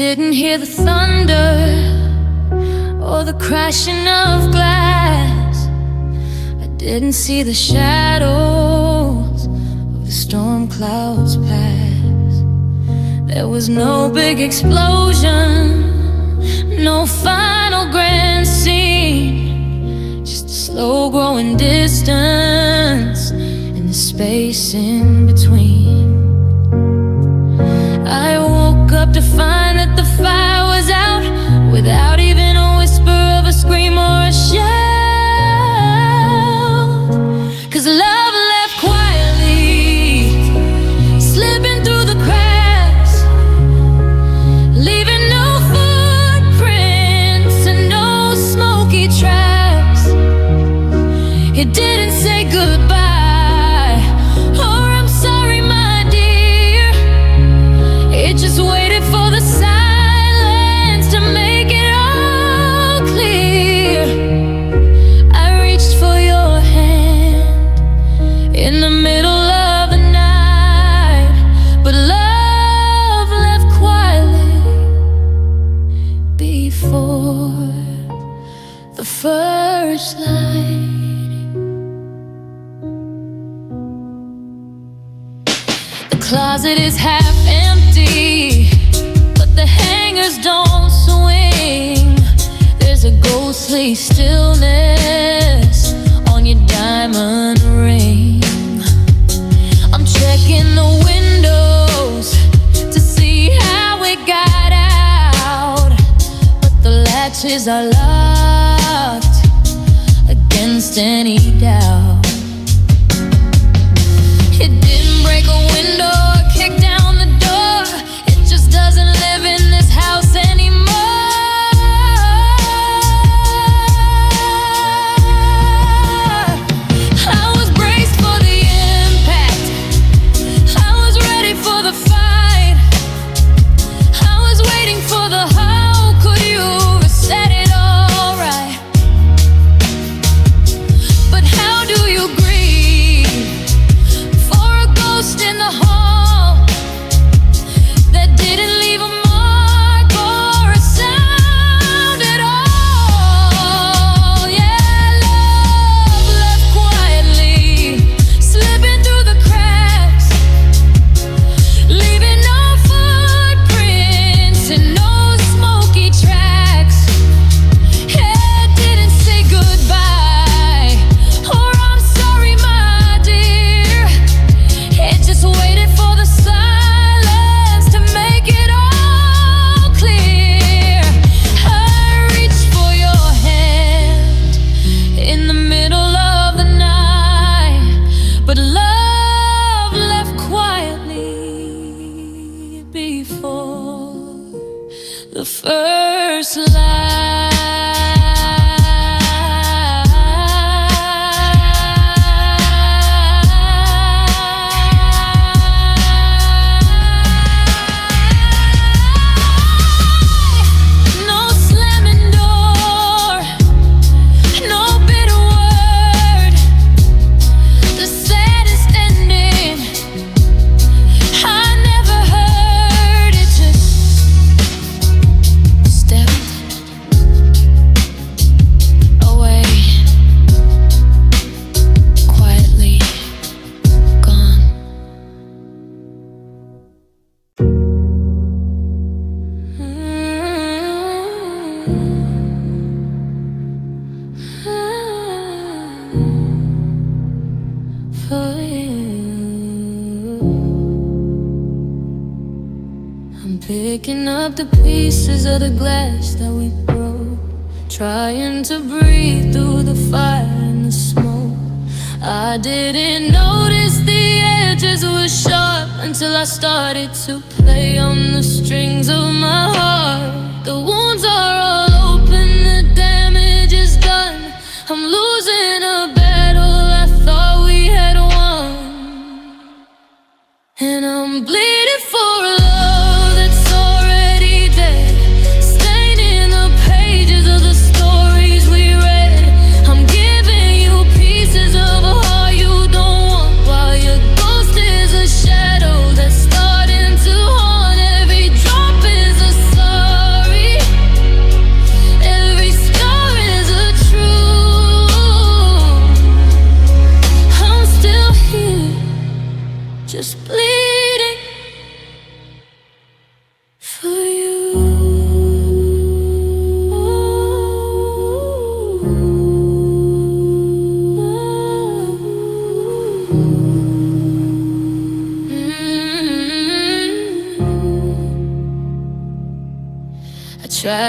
didn't hear the thunder or the crashing of glass. I didn't see the shadows of the storm clouds pass. There was no big explosion, no final grand scene, just a slow growing distance and the space in between. I woke up to find that the fire was out, without even a whisper of a scream or a shout. 'Cause love left quietly, slipping through the cracks, leaving no footprints and no smoky tracks. It didn't say goodbye or I'm sorry, my dear. It just waited for the silence to make it all clear. I reached for your hand in the middle of the night, but love left quietly before the first light. The closet is half empty, but the hangers don't swing. There's a ghostly stillness on your diamond ring. I'm checking the windows to see how it got out, but the latches are locked against any doubt. It didn't break a window or kick down the door. It just doesn't live in this house anymore. I was braced for the impact, I was ready for the fight, I was waiting for the how could you set it all right. But how do you grieve for a ghost in the hall that didn't leave a mark or a sound at all? Yeah, love left quietly, slipping through the cracks, leaving no footprints and no smoky tracks. Yeah, it didn't say goodbye or I'm sorry, my dear. It just waited for the silence to make it all clear. I reached for your hand in the middle of the night, but love left quietly before the first No slamming door, no bitter word, the saddest ending I never heard. It just stepped away, quietly gone. For you, I'm picking up the pieces of the glass that we broke, trying to breathe through the fire and the smoke. I didn't notice the edges were sharp until I started to play on the strings of my heart. The wounds are all open, the damage is done. I'm losing a battle I thought we had won, and I'm bleeding for a love that's already dead, staining the pages of the stories we read. I'm giving you pieces of a heart you don't want, while your ghost is a shadow that's starting to haunt. Every drop is a sign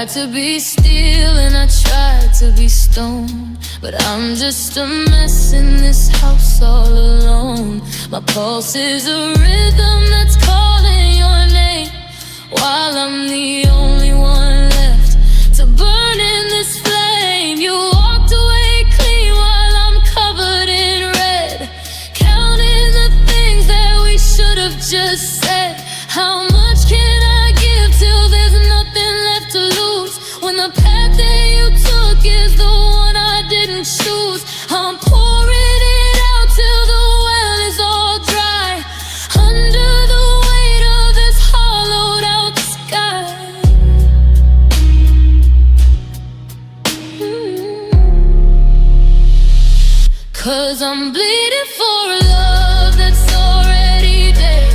tried to be still and I tried to be stone, but I'm just a mess in this house all alone. My pulse is a rhythm that's calling your name, while I'm the only one left to burn in this flame. You walked away clean while I'm covered in red, counting the things that we should have just said. How much can I give till there's nothing left to lose, when the path that you took is the one I didn't choose? I'm pouring it out till the well is all dry, under the weight of this hollowed out sky. Cause I'm bleeding for a love that's already dead,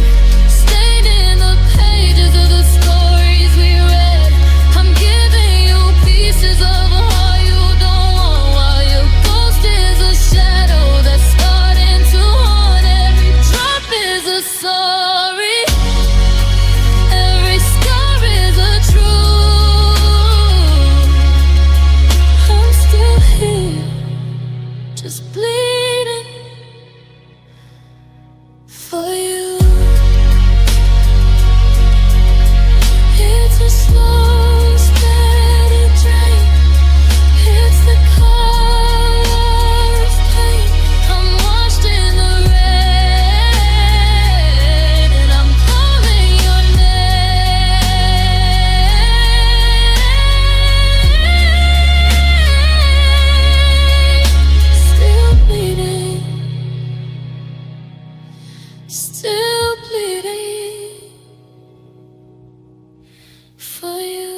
stained in the pages of the stories we read. I'm giving you pieces of a heart you don't want, while your ghost is a shadow that's starting to haunt. Every drop is a sorry, every scar is a truth. I'm still here, just bleeding for you. It's a slow, steady drain. It's the color of pain. I'm washed in the red, and I'm calling your name. Still bleeding, still bleeding for you.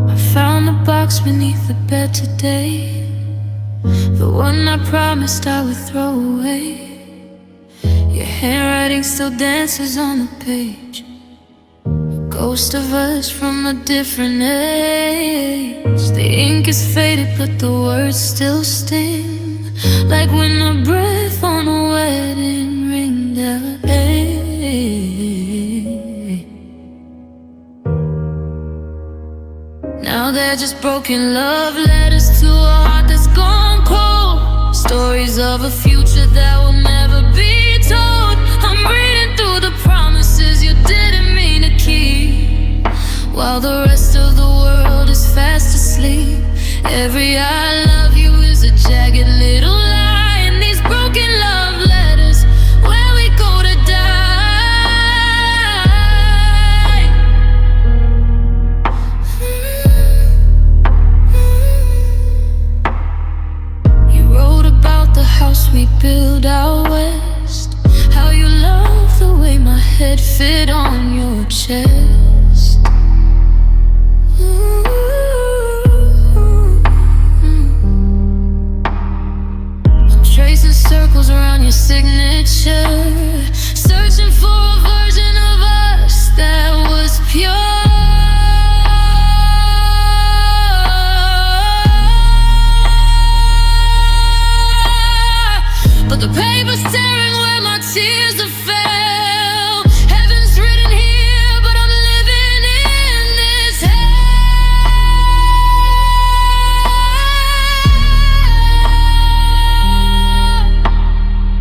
I found the box beneath the bed today, the one I promised I would throw away. Your handwriting still dances on the page, ghost of us from a different age. The ink is faded but the words still sting, like when a breath on a wedding ring that now they're just broken love letters to a heart that's gone cold, stories of a future that will never be told. I'm reading through the promises you didn't mean to keep, while the rest of the world is fast asleep. Every I love you is a jagged little lie in these broken love letters, where we go to die. You wrote about the house we built out west, how you love the way my head fit on your chest. I'm tracing circles around your signature, searching for a version of us that was pure. But the paper's tearing where my tears have fell. Heaven's written here, but I'm living in this hell.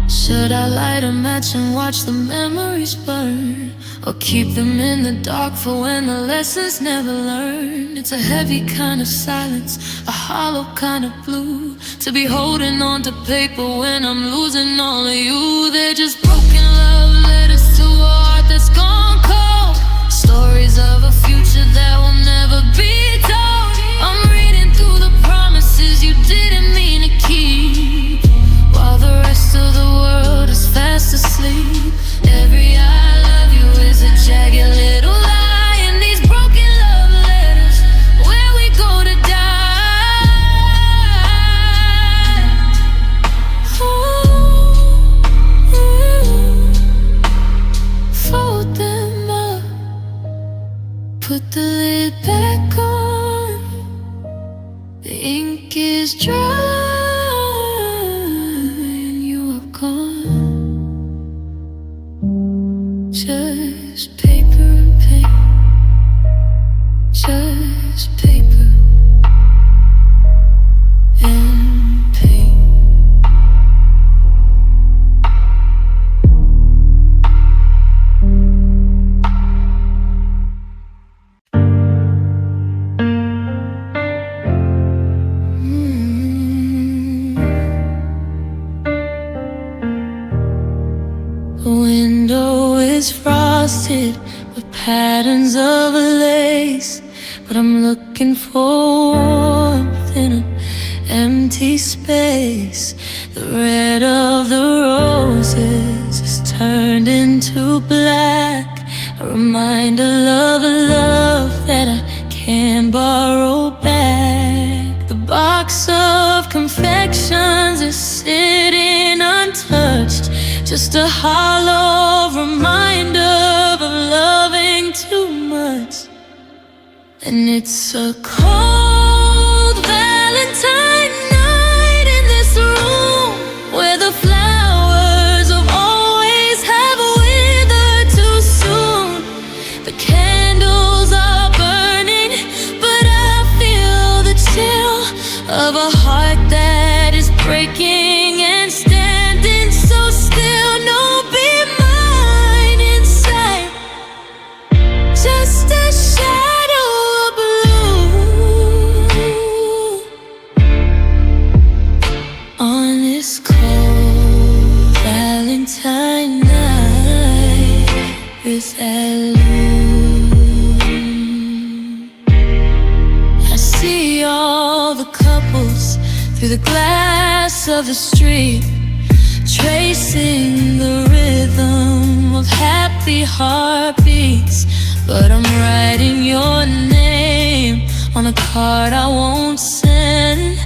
Should I light a match and watch the memories burn, or keep them in the dark for when the lessons never learned? It's a heavy kind of silence, a hollow kind of blue, to be holding on to paper when I'm losing all of you. They're just broken love letters to a heart that's gone cold, stories of a future that will never be told. I'm reading through the promises you didn't mean to keep, while the rest of the world is fast asleep. Every I love you is a jagged little lie in these broken love letters, where we go to die. Ooh, ooh. put the lid back on. The ink is dry and you are gone. Just paper and paint. Just paper and paint. The window is frosted with patterns of lace, but I'm looking for warmth in an empty space. The red of the roses is turned into black, a reminder of a love that I can't borrow back. The box of confections is sitting untouched, just a hollow reminder of loving too much. And it's a cold Valentine night in this room where the flowers of always have withered too soon. The candles are burning, but I feel the chill of a heart that is breaking and standing so still. No, be mine inside, just a shadow of blue on this cold Valentine night without you. I see all the couples through the glass of the street, tracing the rhythm of happy heartbeats. But I'm writing your name on a card I won't send,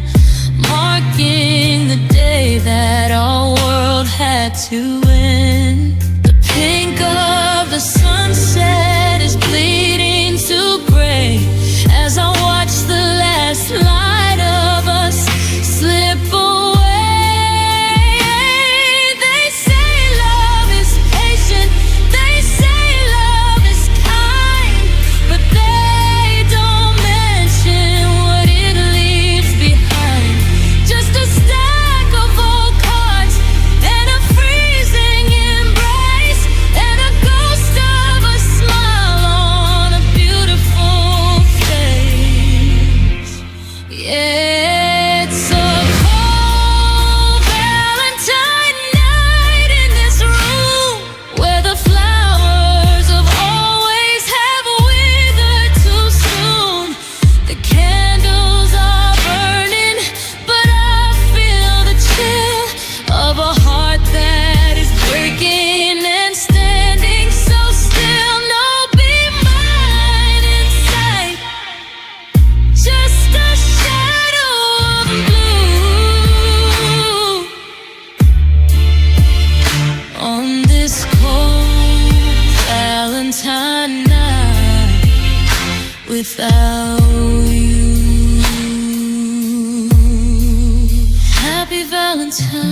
marking the day that our world had to end. The pink of the sunset is bleeding to gray as I watch the last light of us slip away. They say love is patient, they say love is kind, but they don't mention what it leaves behind. Just a stack of old cards and a freezing embrace and a ghost of a smile on a beautiful face. Yeah, it's a cold Valentine night in this room where the flowers of always have withered too soon. The candles are burning, but I feel the chill of a heart that is breaking and standing so still. No, be mine inside, just a shadow of blue on this cold Valentine night without you. Happy Valentines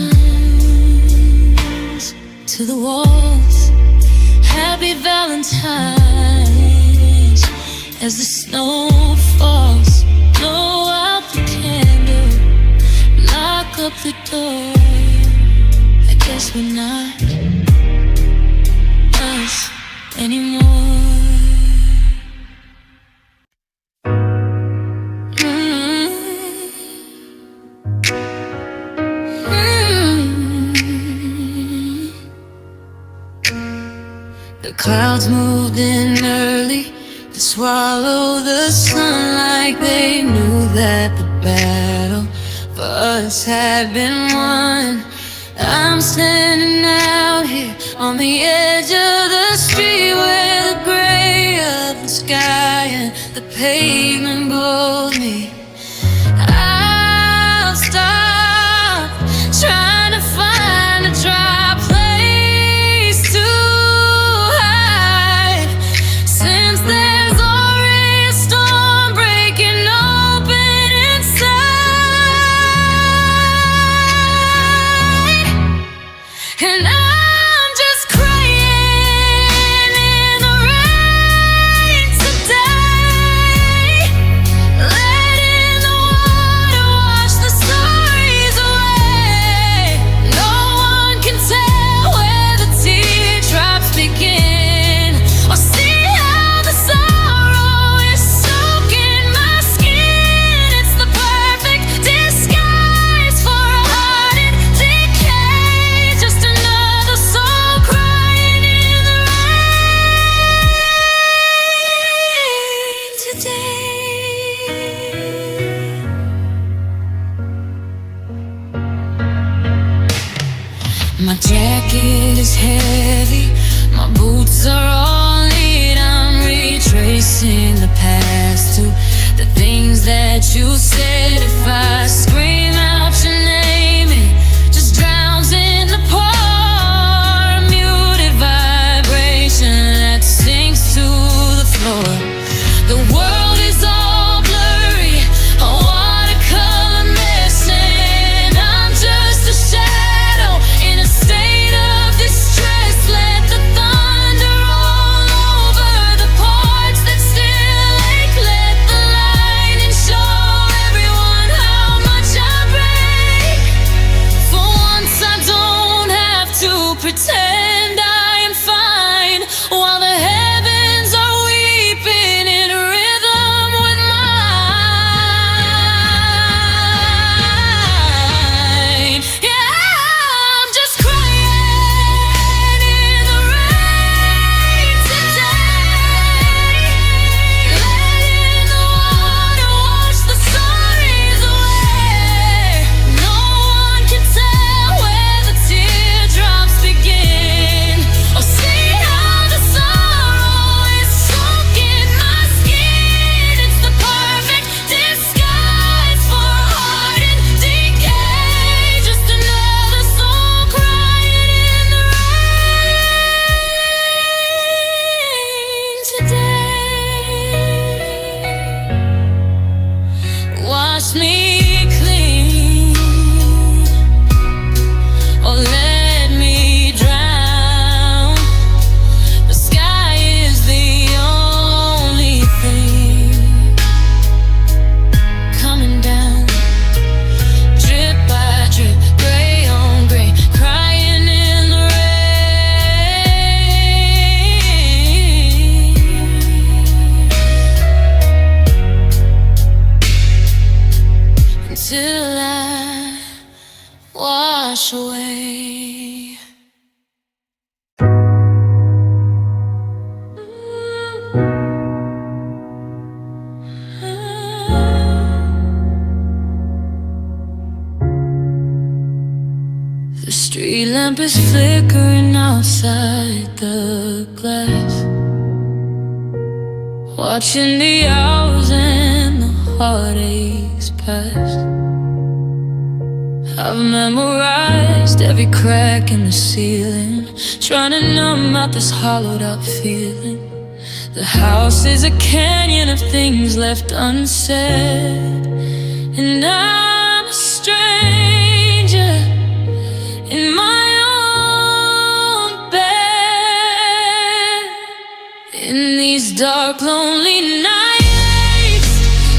to the walls, happy Valentines as the snow falls. Blow out the candle, lock up the door. I guess we're not us anymore. The clouds moved in early to swallow the sun, like they knew that the battle for us had been won. I'm standing out here on the edge of the street where the gray of the sky and the pavement bold me. I'll stop trying to find a dry place to hide, since there's already street lamp is flickering outside the glass, watching the hours and the heartaches pass. I've memorized every crack in the ceiling, trying to numb out this hollowed out feeling. The house is a canyon of things left unsaid, and I'm a stranger in my own bed. In these dark, lonely nights,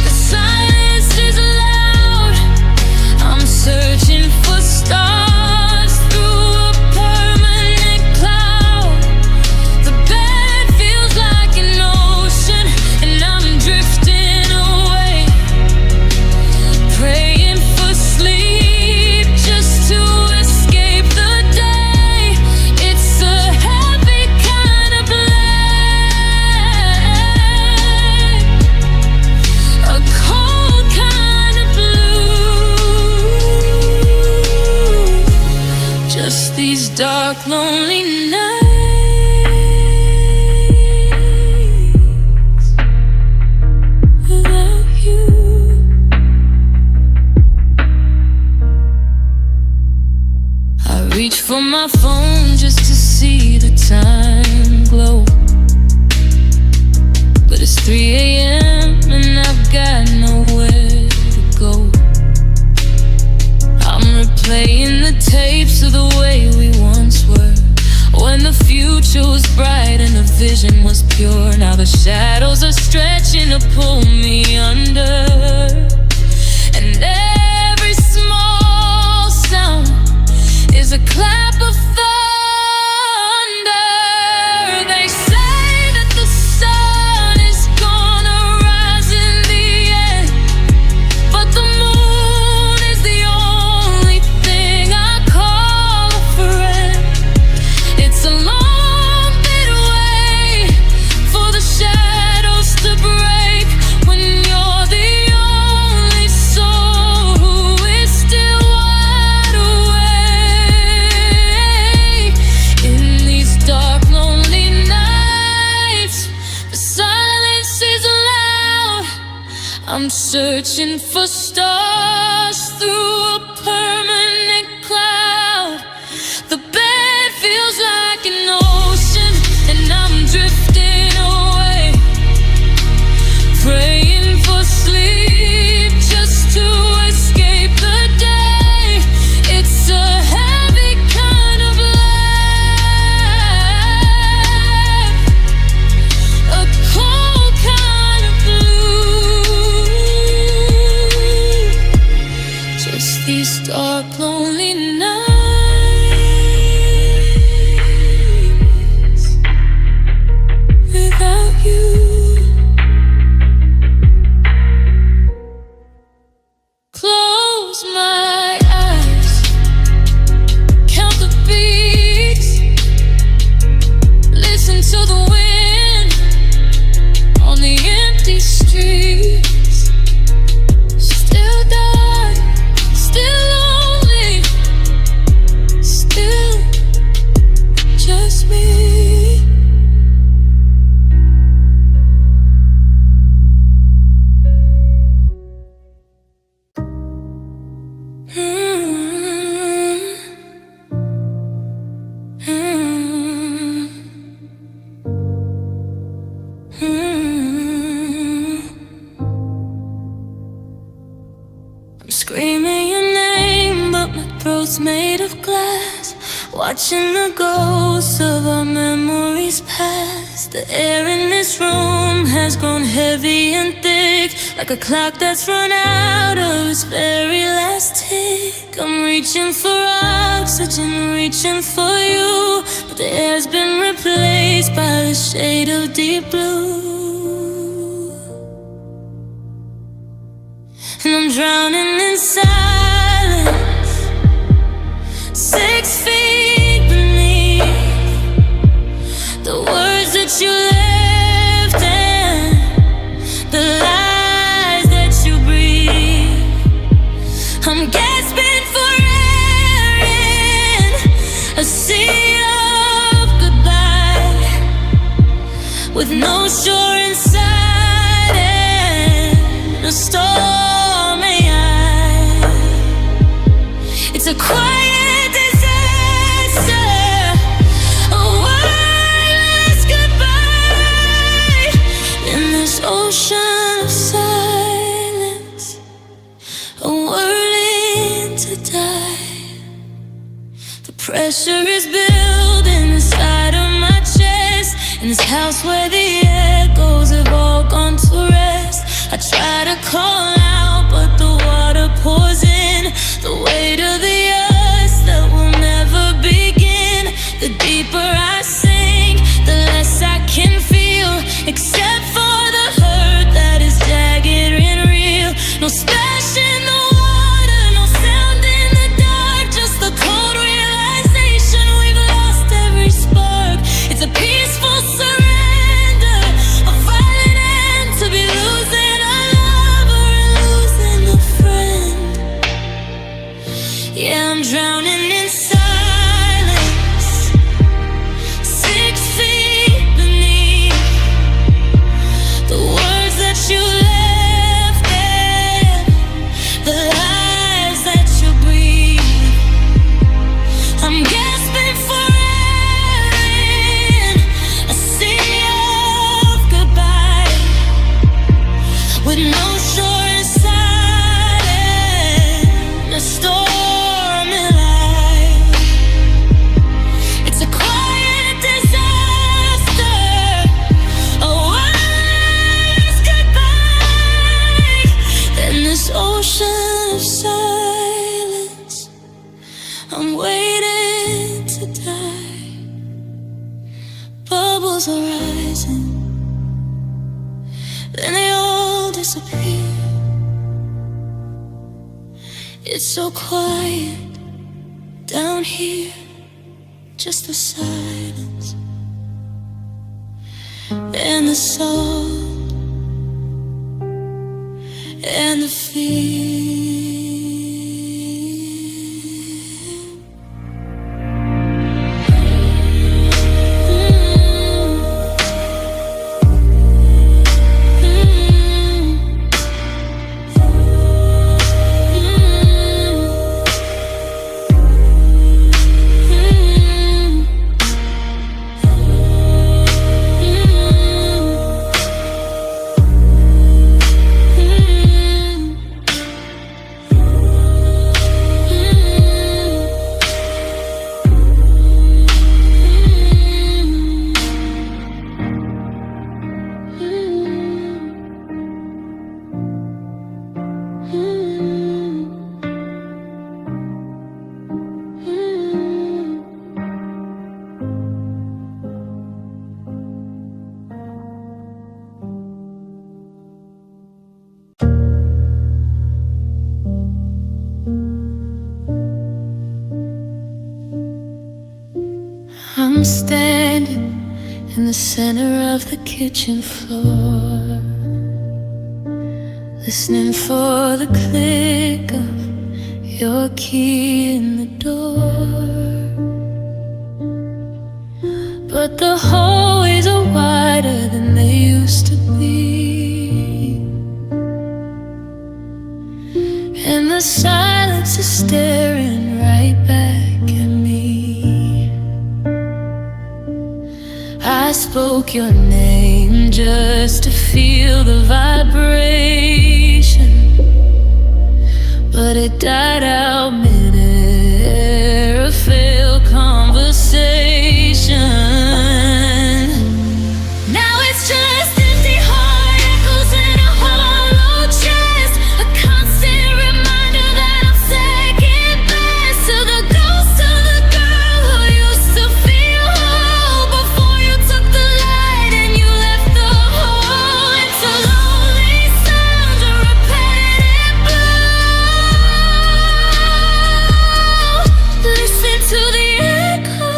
the silence is loud. I'm searching for stars through a permanent cloud. The bed feels like an ocean, and I'm drifting away, praying for sleep just to escape the day. It's a heavy kind of black, a cold kind of blue. Just these dark, lonely nights without you. I reach for my phone just to see the time glow, but it's 3 a.m. and I've got nowhere to go. I'm replaying the tapes of the way we once were, when the future was bright and the vision was pure. Now the shadows are stretching to pull me under, and every small sound is a clap of thunder. They say that the sun is gonna rise in the end, but the moon is the only thing I call a friend. It's a long bit away for the shadows to break, when you're the only soul who is still wide awake. In these dark, lonely nights, the silence is loud. I'm searching for stars through a permanent cloud. The bed feels like an ocean, and I'm drifting away, praying for sleep just to escape the day. It's a heavy kind of black, a cold kind of blue. Just these dark, lonely nights without you. Close my eyes, count the beats, listen to the wind on the empty streets. Still dark, still lonely, still just me. I'm screaming your name, but my throat's made of glass, watching the ghosts of our memories pass. The air in this room has grown heavy and thick, like a clock that's run out of its very last tick. I'm reaching for oxygen, reaching for you, but the air's been replaced by the shade of deep blue. And I'm drowning in silence, 6 feet beneath the words that you left and the lies that you breathe. I'm gasping for air in with no shore in sight and a stormy eye. It's a quiet disaster, a wordless goodbye in this ocean of silence, a whirling to die. The pressure is building inside of my chest, in this house where the echoes have all gone to rest. I try to call out, but the water pours in, the weight of the earth that will never begin. The deeper I sink, the less I can feel, except for the hurt that is jagged and real. No splash in the water, no sound in the dark, just the cold realization we've lost every spark. It's a peaceful surrender, a violent end to be losing a lover and losing a friend. Yeah, I'm drowning in silence, 6 feet beneath the words that you left there, the lies that you breathe. I'm gasping for air in a sea of goodbye, with no shore in sight and a stormy light. It's a quiet disaster, a wordless goodbye in this ocean of silence. I'm waiting to die. Bubbles are rising, then they all disappear. It's so quiet down here, just the silence and the salt and the fear. I'm standing in the center of the kitchen floor, listening for the click of your key in the door. But the hallways are wider than they used to be, and the silence is staring right back at me. I spoke your name just to feel the vibration, but it died out mid-air, a failed conversation. Now it's just empty heart echoes in a hollow chest, a constant reminder that I'm second best to the ghost of the girl who used to feel whole before you took the light and you left the hole. It's a lonely sound, a repetitive blow. Listen to the echo.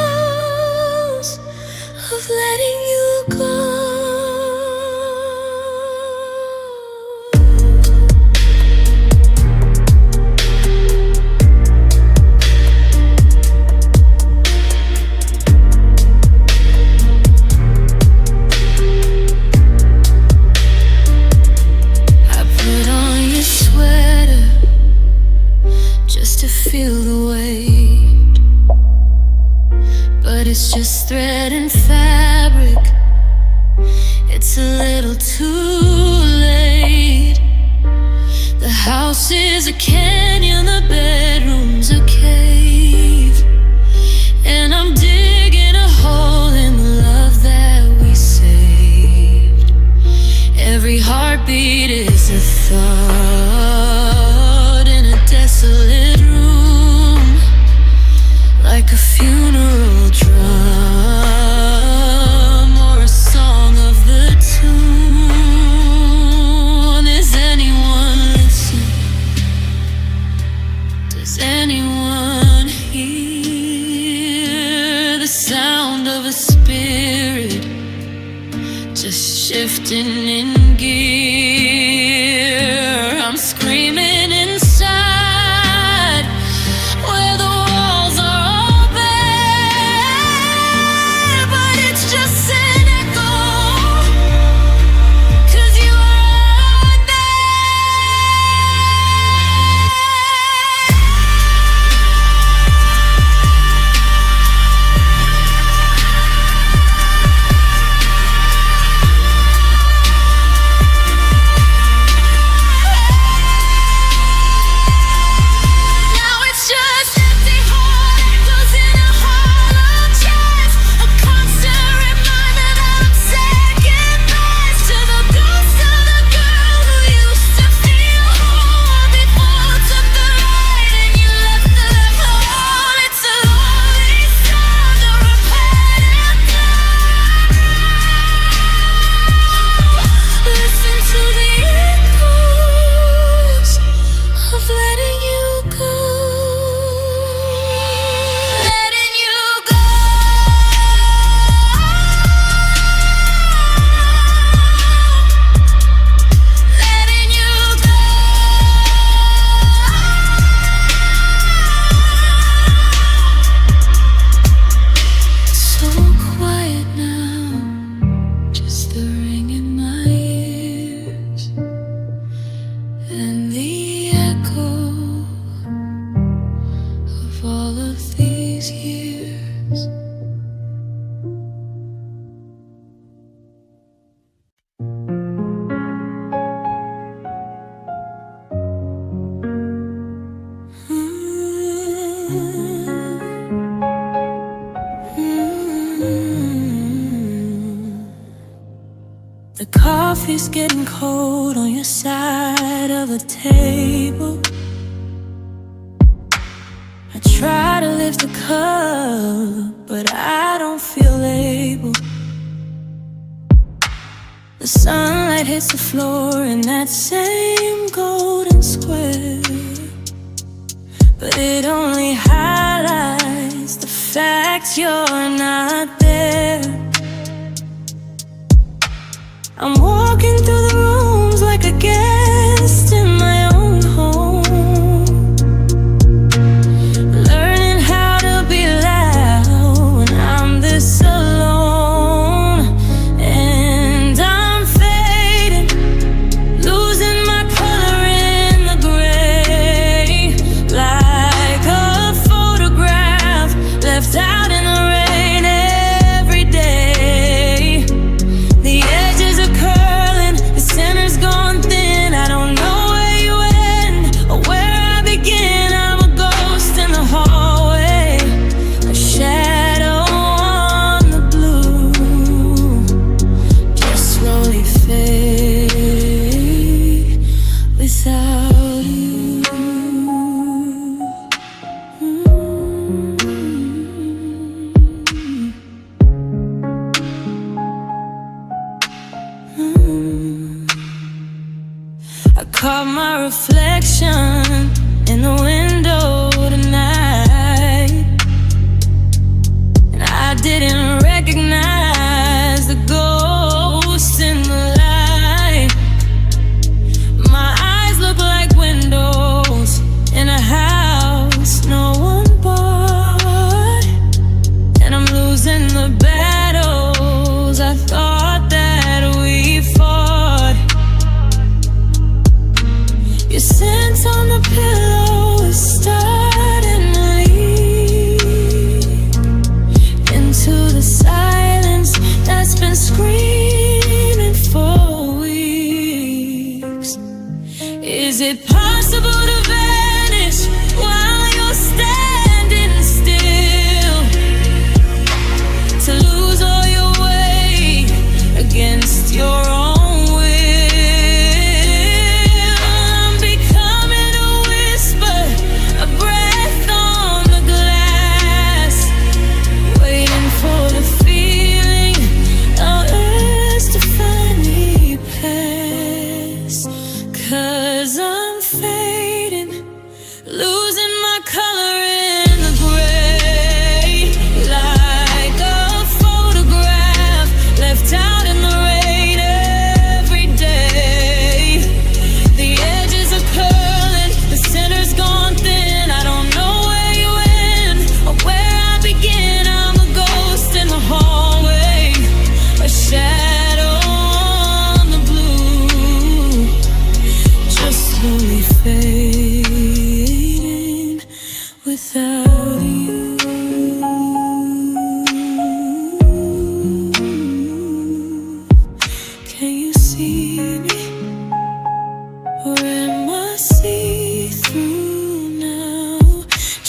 house is a canyon, the bedroom's a cave, and I'm digging a hole in the love that we saved. Every heartbeat is a thought in a desolate room, like a funeral drum or a song of the tomb. Is anyone listening? Does anyone hear the sound of a spirit just shifting in gear? I'm screaming inside where the walls are all bare, but it's just an echo, 'cause you are now it's just empty heart in a hollow chest, a constant reminder that I'm second best to the ghost of the girl who used to feel whole before I took the ride and you left the hole. It's a lonely sound, a repetitive cry. Listen to the echoes of letting you go. Letting you go. Letting you go. So quiet now, just the ring in my ears and the echo of all of these years. The coffee's getting cold on your side of the table. I try to lift the cup, but I don't feel able. The sunlight hits the floor in that same golden square, but it only highlights the fact you're not there. I'm walking through the rooms like a guest in my own home, learning how to be loud when I'm this alone. And I'm fading, losing my color in the gray, like a photograph left out in the rain every day. The edges are curling, the center's gone thin. I don't know where you end or where I begin. I'm a ghost in the hallway, a shadow on the blue, just slowly fade without you. I caught my reflection in the window tonight, and I didn't recognize the ghost in the light. My eyes look like windows in a house no one bought, and I'm losing the battles I thought that we fought. Your scent on the pillow is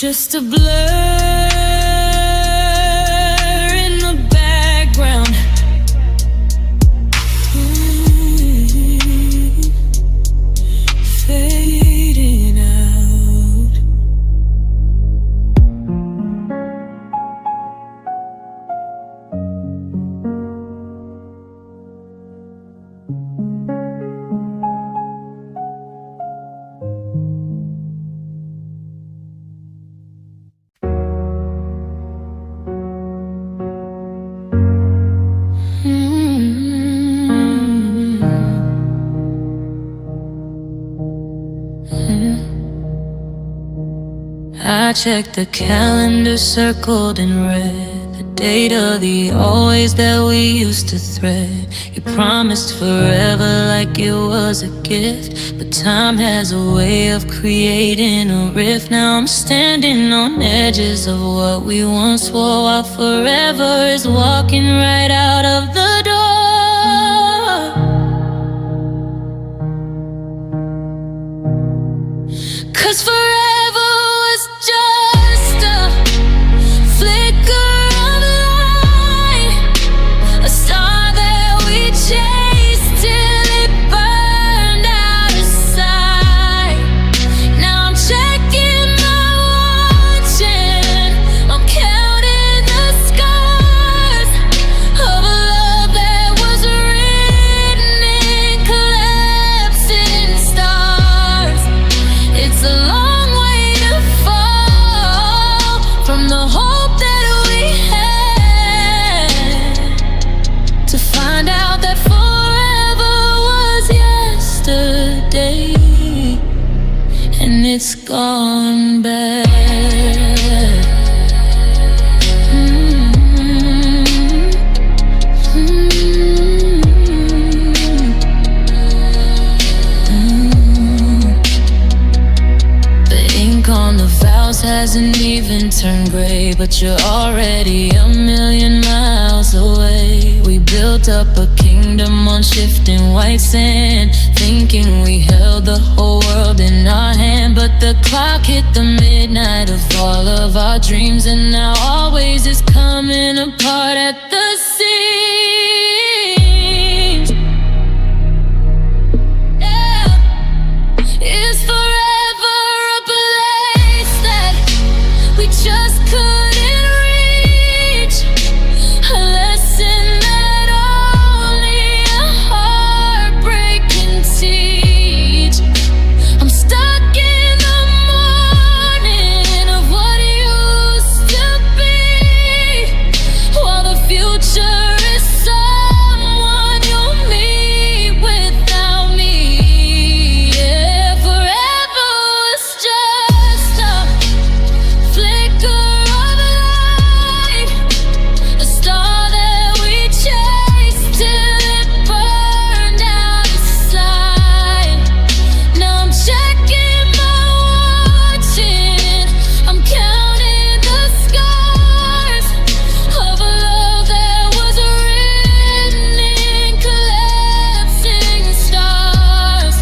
just a blur in the background. Fading out. I checked the calendar circled in red, the date of the always that we used to thread. You promised forever like it was a gift, but time has a way of creating a rift. Now I'm standing on edges of what we once swore, while forever is walking right out of the door. 'Cause forever was just a flicker of light, a star that we chased till it burned out of sight. Now I'm checking my watch and I'm counting the scars of a love that was written in collapsing stars. It's a long way to fall from the hope that we had, to find out that forever was yesterday, and it's gone back. The ink on the vows hasn't even turned gray, but you're already a million miles away. We built up a kingdom on shifting white sand, thinking we held the whole world in our hand. But the clock hit the midnight of all of our dreams, and now always is coming apart at the seams. Yeah. Is forever a place that we just couldn't reach? A lesson that only a heartbreak can teach. I'm stuck in the morning of what used to be, while the future is someone you'll meet without me. Yeah, forever was just a flicker of light, a star that we chased till it burned out of sight. Now I'm checking my watch and I'm counting the scars of a love that was written in collapsing stars.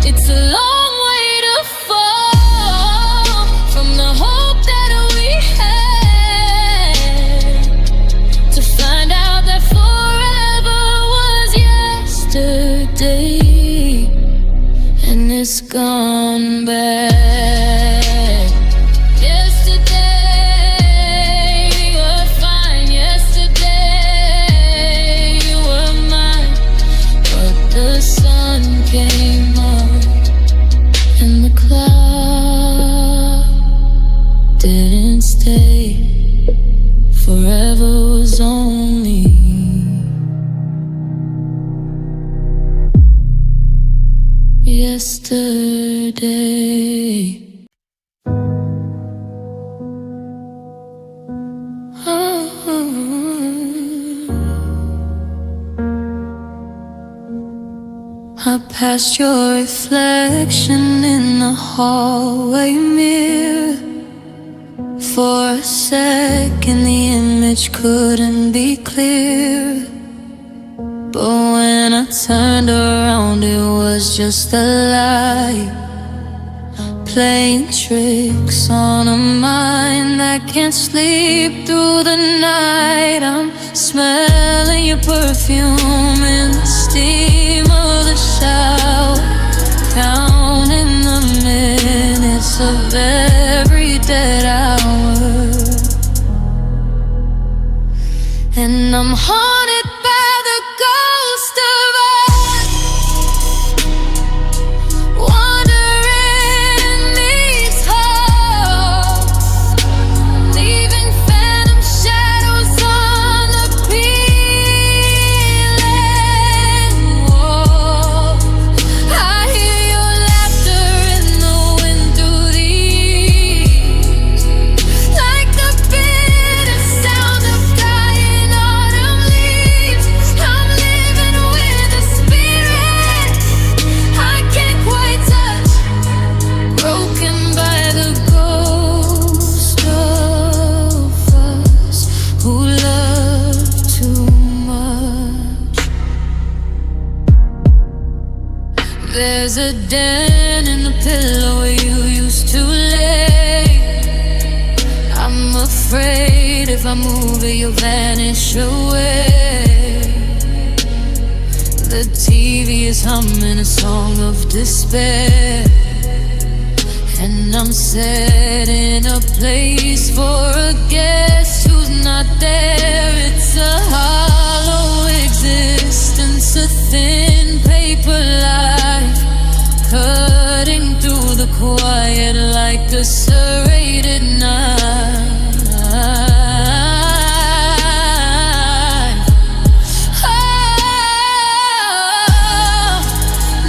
It's a long way to fall from the hope that we had, to find out that forever was yesterday, and it's gone back. Yesterday you were fine, yesterday you were mine, but the sun came up and the cloud didn't stay. Forever was only yesterday. I passed your reflection in the hallway mirror. For a second the image couldn't be clear, but when I turned around it was just a light playing tricks on a mind that can't sleep through the night. I'm smelling your perfume in the steam of the shower, counting the minutes of every dead hour. And I'm haunted by the ghost of us, wandering in these halls, leaving phantom shadows on the peeling wall. I hear your laughter in the wind through these, like the bitter sound of dying autumn leaves. I'm living with a spirit I can't quite touch, broken by the ghost of us who love too much. There's a dent in the pillow where you used to lay. I'm afraid if I move it, you'll vanish away. The TV is humming a song of despair, and I'm set in a place for a guest who's not there. It's a hollow existence, a thin paper life, cutting through the quiet like a serrated knife. Oh,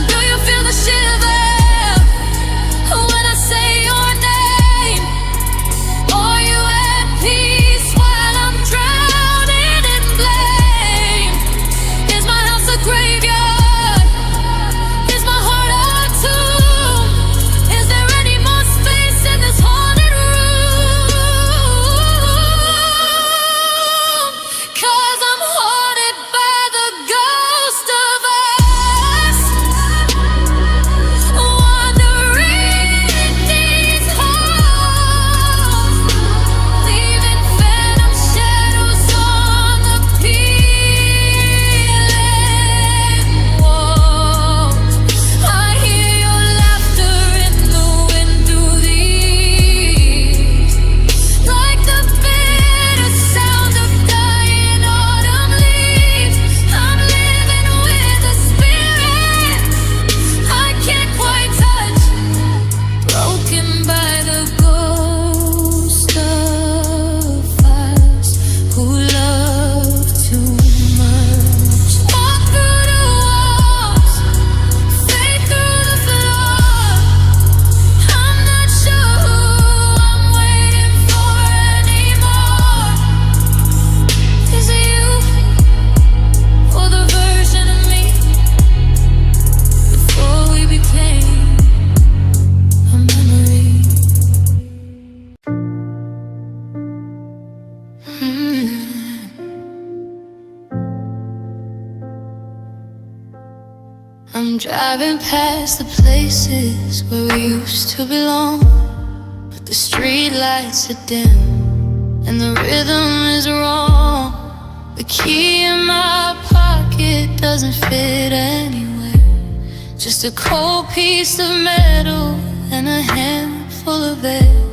do you feel the shiver when I say your name? Are you at peace while I'm drowning in blame? Is my house a graveyard? Is my heart a tomb? Is there any more space in this haunted room? 'Cause I'm haunted by the ghost of us, wandering in these halls, leaving phantom shadows on the peeling walls. I hear your laughter in the wind through these, like the bitter sound of dying autumn leaves. I'm living with a spirit I can't quite touch, broken by the ghost of us who love too much. Walk through the walls, fade through the floor. I'm not sure who I'm waiting for anymore. Is it you or the version of me before we became a memory? I'm driving past the places where we used to belong, but the street lights are dim and the rhythm is wrong. The key in my pocket doesn't fit anywhere, just a cold piece of metal and a handful of air.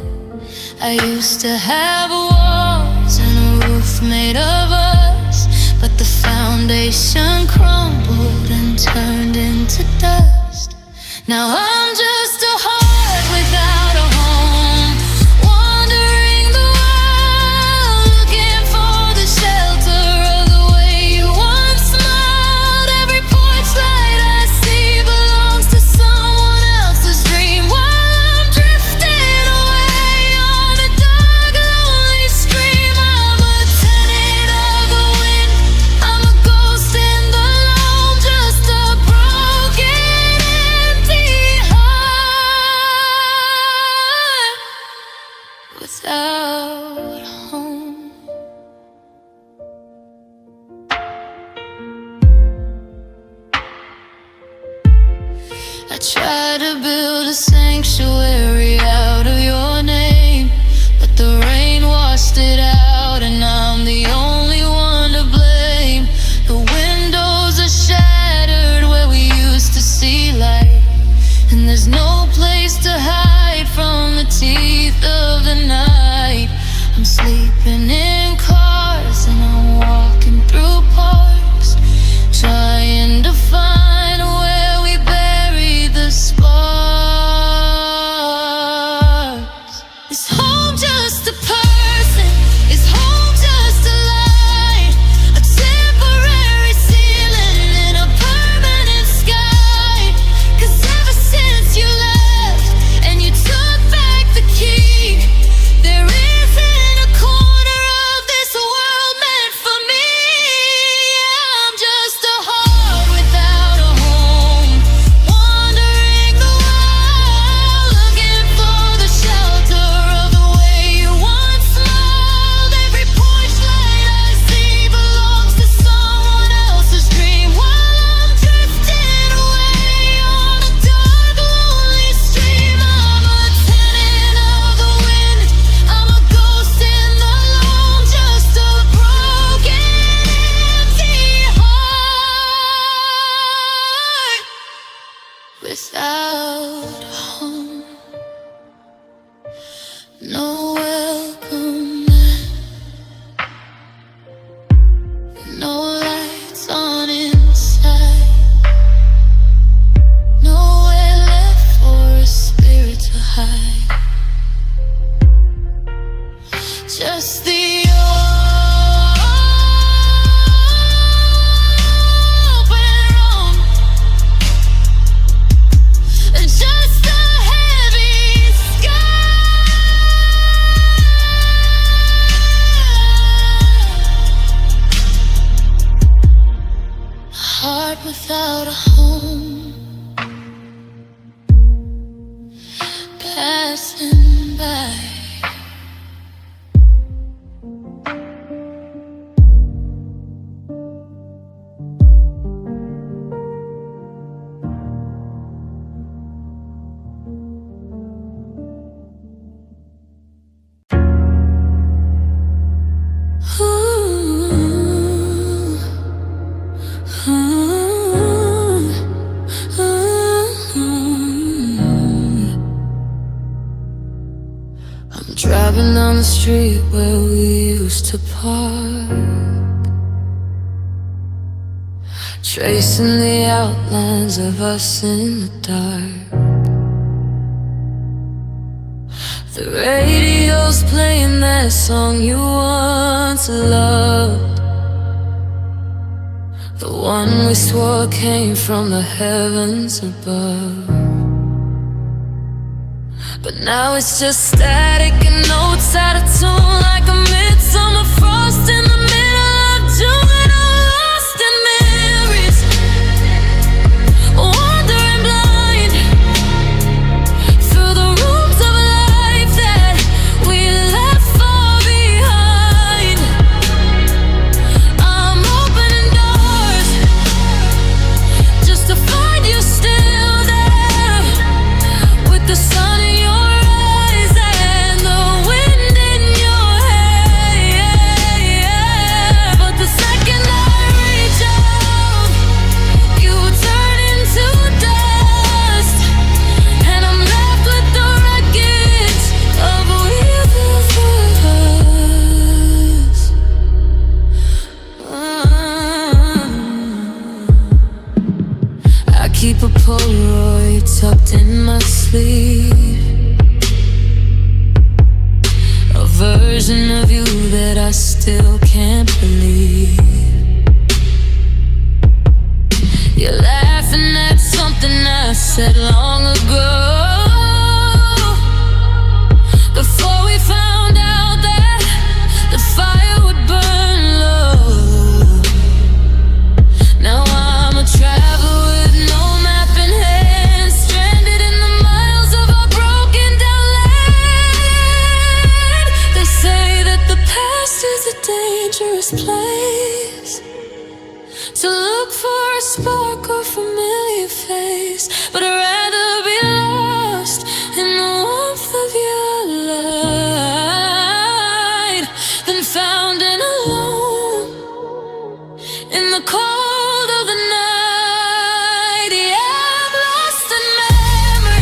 I used to have walls and a roof made of us, but the foundation crumbled and turned into dust. Now I'm just a heart without a home, wandering the world looking for the shelter of the way you once smiled. Every porch light I see belongs to someone else's dream, while I'm drifting away on a dark, lonely stream. I'm a tenant of the wind, I'm a ghost in the loam, just a broken, empty heart without home. I try to build a sanctuary and there's no place to hide from the teeth of the night. I'm sleeping in cars and I'm walking through parks, trying to find where we buried the sparks. Is home just a person? Is home just a lie? A temporary ceiling and a permanent sky? 'Cause ever since you left and you took back the key, there isn't a corner of this world meant for me. Yeah, I'm just a heart without a home, wandering the world, looking for the shelter of the way you once smiled. Every porch light I see belongs to someone else's dream, while I'm drifting away on a dark, lonely stream. I'm a tenant of the wind, I'm a ghost in the loam, just a broken, empty heart without a home. No welcome mat, no lights on inside, nowhere left for a spirit to hide. Just the open room, and just a heavy sky. Heart without a home, passing by. I'm driving down the street where we used to park, tracing the outlines of us in the dark. The radio's playing that song you once loved, the one we swore came from the heavens above. But now it's just static and notes out of tune, like a midsummer frost in the middle of June. And I'm lost in memories, wandering blind through the rooms of life that we left far behind. I'm opening doors just to find you still there, with the sun in your eyes and the wind in your hair. But the second I reach out, you turn into dust, and I'm left with the wreckage of wheels. I keep a Polaroid tucked in my sleeve, a version of you that I still can't believe. You're laughing at something I said long ago, before we found out that the fire would burn low. Now I'm a traveler with no map in hand, stranded in the miles of our broken down land. They say that the past is a dangerous place to look for a spark or familiar face, but I'd rather be lost in the warmth of your light than found and alone in the cold of the night. Yeah, I'm lost in memory.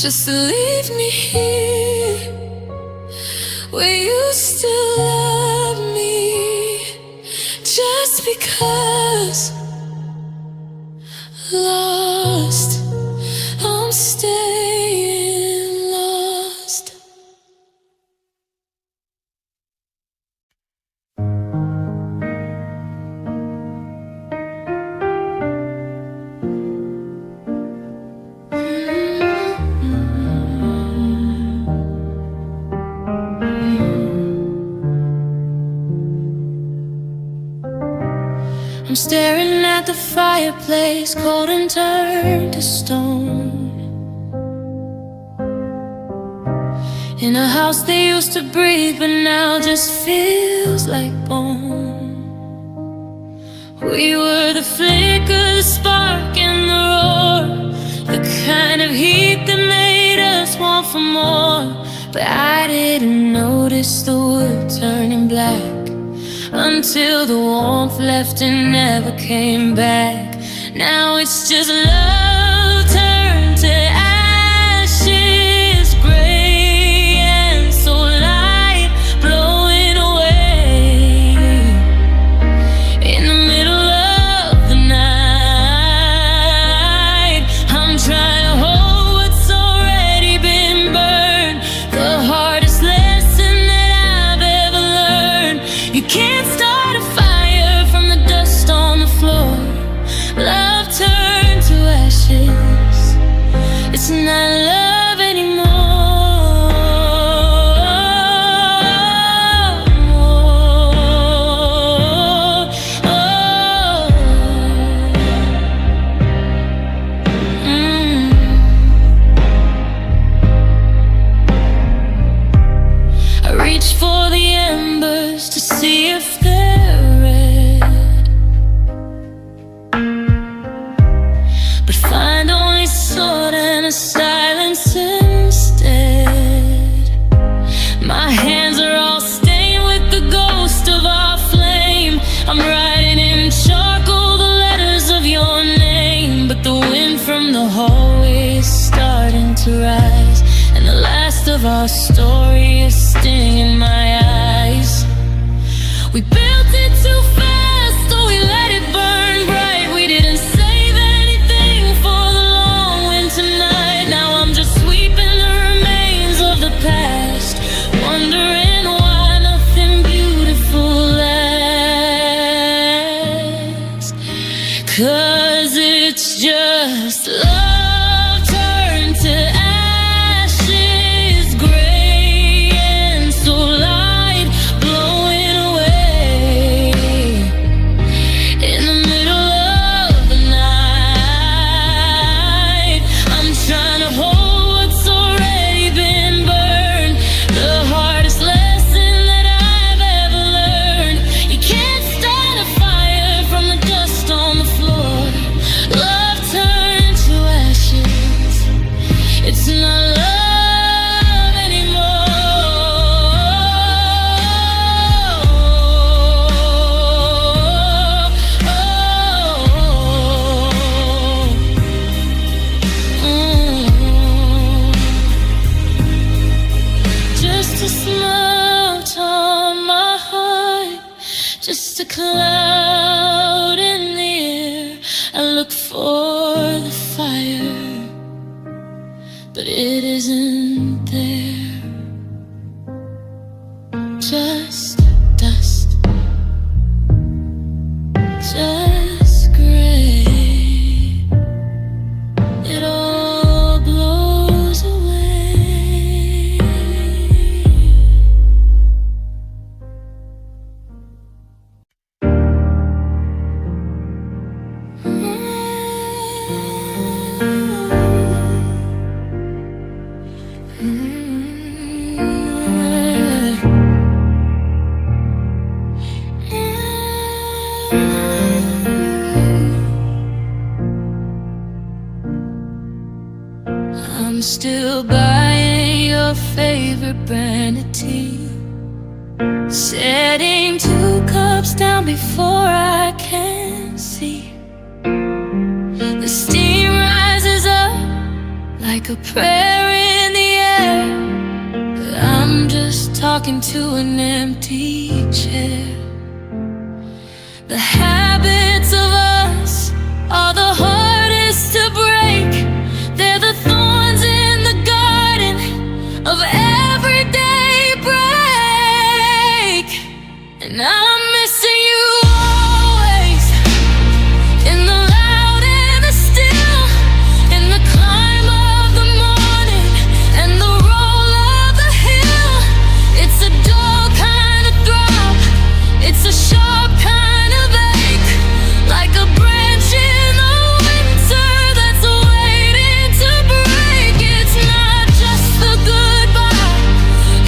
just to leave me here where you still love me, just because. Lost, I'm staying lost. I'm staring at the fireplace, cold and turned to stone, in a house that used to breathe but now just feels like bone. We were the flicker, the spark and the roar, the kind of heat that made us want for more. But I didn't notice the wood turning black until the warmth left and never came back. Now it's just love turned to ashes, gray and so light, blowing away in the middle of the night. I'm trying to hold what's already been burned, the hardest lesson that I've ever learned. You can't start a fire from the dust on the floor. Love turned to ashes. It's not love anymore. I reach for the embers to see if they're red, but find only sword and a silence instead. My hands are all stained with the ghost of our flame. I'm writing in charcoal the letters of your name, but the wind from the hallway is starting to rise, and the last of our story is stinging my eyes. We built it too fast, so we let it burn bright. We didn't save anything for the long winter night. Now I'm just sweeping the remains of the past, wondering why nothing beautiful lasts. 'Cause it's just love turned to ashes, gray and so light, blowing away in the middle of the night. I'm trying to hold what's already been burned, the hardest lesson that I've ever learned. You can't start a fire from the dust on the floor. Love turned to ashes. It's not love anymore. Just a smudge on my heart, just a cloud in the air. I look for the fire, but it isn't there. Just dust, just gray. It all blows away. I'm still buying your favorite brand of tea, setting 2 cups down before I can see. The steam rises up like like a prayer in the air, but I'm just talking to an empty chair. The habits of us are the hardest to break. They're the thorns in the garden of everyday break. And I'm missing you always, in the loud and the still, in the climb of the morning and the roll of the hill. It's a dull kind of throb, it's a sharp kind of ache, like a branch in the winter that's waiting to break. It's not just the goodbye,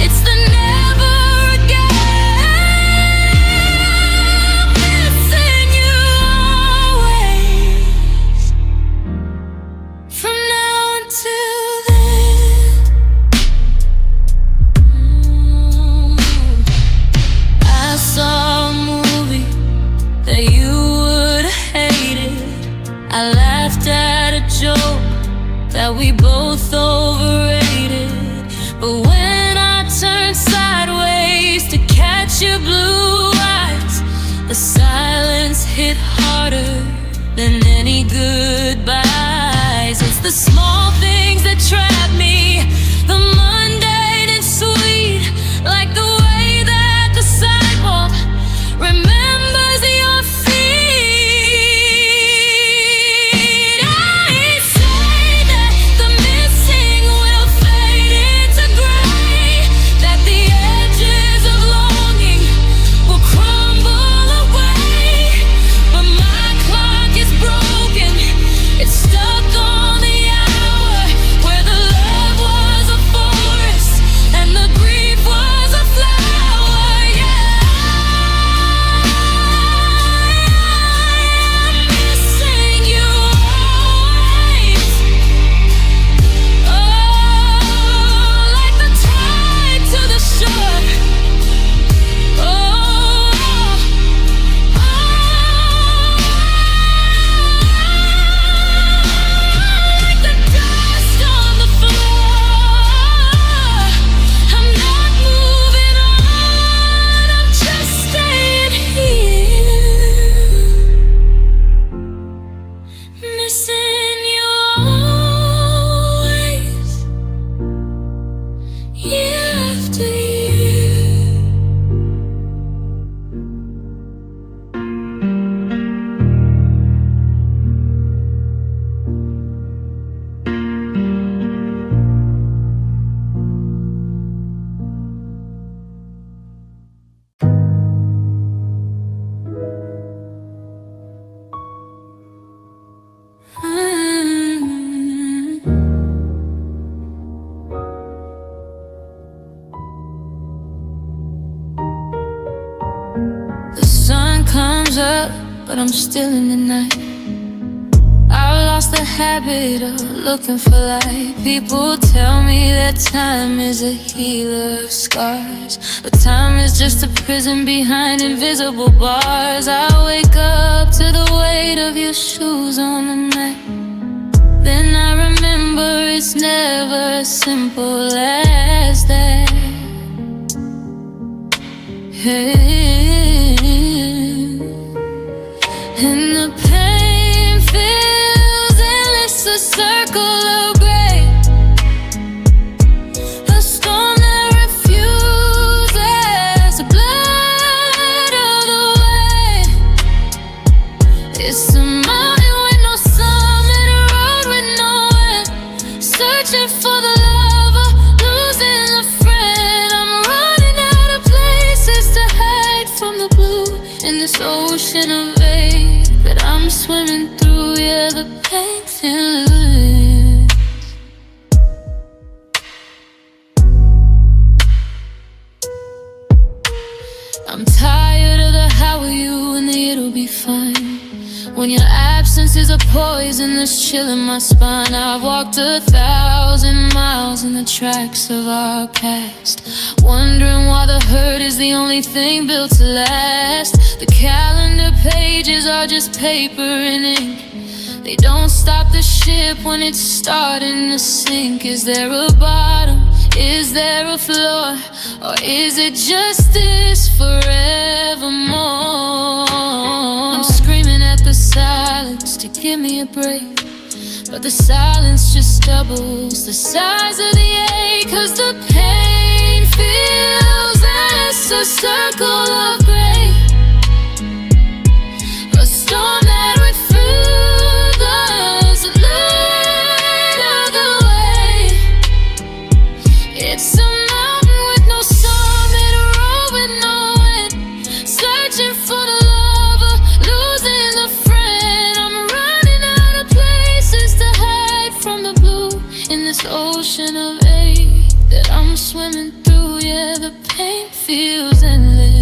it's the never again. Missing you always, from now until then. I saw a movie that you would have hated. I laughed at a joke that we both overrated. But when I turned sideways to catch your blue eyes, the silence hit harder than any goodbyes. It's the small things that trap me, the mundane and sweet, like the way that the sidewalk remembers your feet. I say that the missing will fade into gray, that the edges of longing will crumble away. But my clock is broken, it's stuck on the hour where the love was a forest and the grief was a flower. Yeah, I'm missing you always. Oh, like the tide to the shore. Like the dust on the floor. I'm not moving on, I'm just staying here, missing you always, year after year. The sun comes up, but I'm still in the night. I've lost the habit of looking for light. People tell me that time is a healer of scars, but time is just a prison behind invisible bars. I wake up to the weight of your shoes on the mat. Then I remember it's never as simple as that. Hey, and the pain feels endless, a circle of gray, a storm that refuses to blood all the way. It's a mountain with no summit, a road with no end, searching for the lover, losing a friend. I'm running out of places to hide from the blue in this ocean of hate that I'm swimming through. Yeah, the pain feels. I'm tired of the how are you and the it'll be fine, when your absence is a poison that's chilling my spine. I've walked 1,000 miles in the tracks of our past, wondering why the hurt is the only thing built to last. The calendar pages are just paper and ink, They don't stop the ship when it's starting to sink. Is there a bottom? Is there a floor? Or is it just this forevermore? I'm screaming at the silence to give me a break, but the silence just doubles the size of the ache. 'Cause the pain feels less, a circle of gray, a storm that went through us light of the way. It's a mountain with no summit, a road with no end, searching for the lover, losing a friend. I'm running out of places to hide from the blue in this ocean of ache that I'm swimming through. Yeah, the pain feels endless.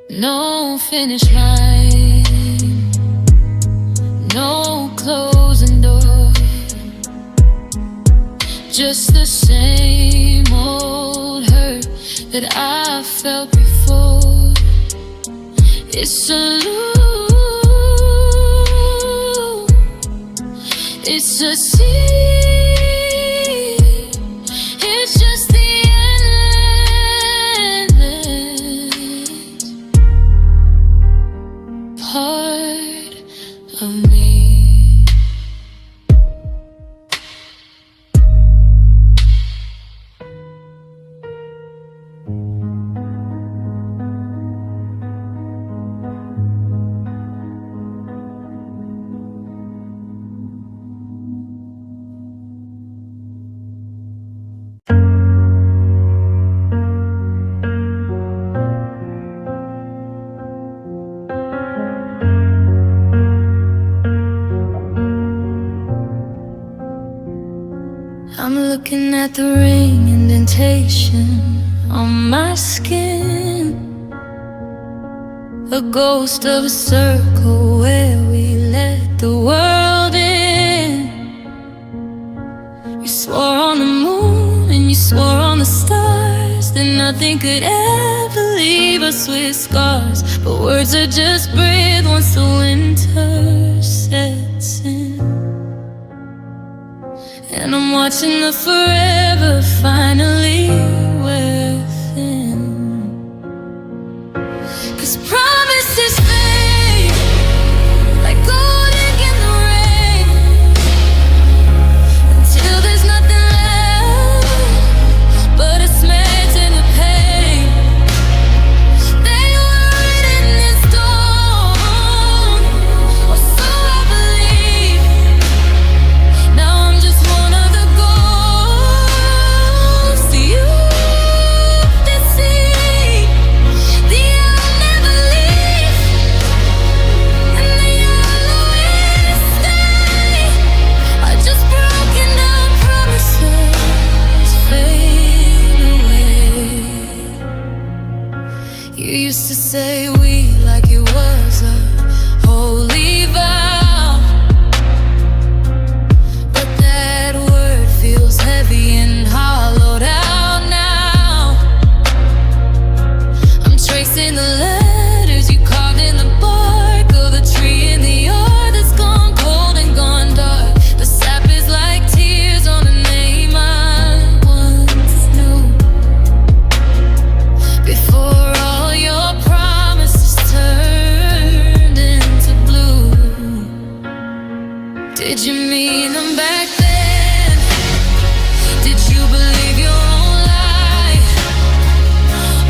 No finish line, no closing door, just the same old hurt that I felt before. It's a loop, it's a sea, it's just the endless part of me. I'm looking at the ring indentation on my skin, a ghost of a circle where we let the world in. You swore on the moon and you swore on the stars that nothing could ever leave us with scars. But words are just breath once the winter sets in. And I'm watching the forever finally wear thin. 'Cause promises fade like gold ink in the rain, until there's nothing left but a smudge and a pain. They were written in stone, or so I believe. Now I'm just one of the ghosts you've deceived. The I'll never leave, and the yellow is stay are just broken down promises fade away. You used to say we like it was a holy vow, but that word feels heavy and hollowed out now. I'm tracing the letters you carved in the bark of the tree in the yard that's gone cold and gone dark. The sap is like tears on a name I once knew. Before all your promises turned into blue, did you mean them back then? Did you believe your own lie?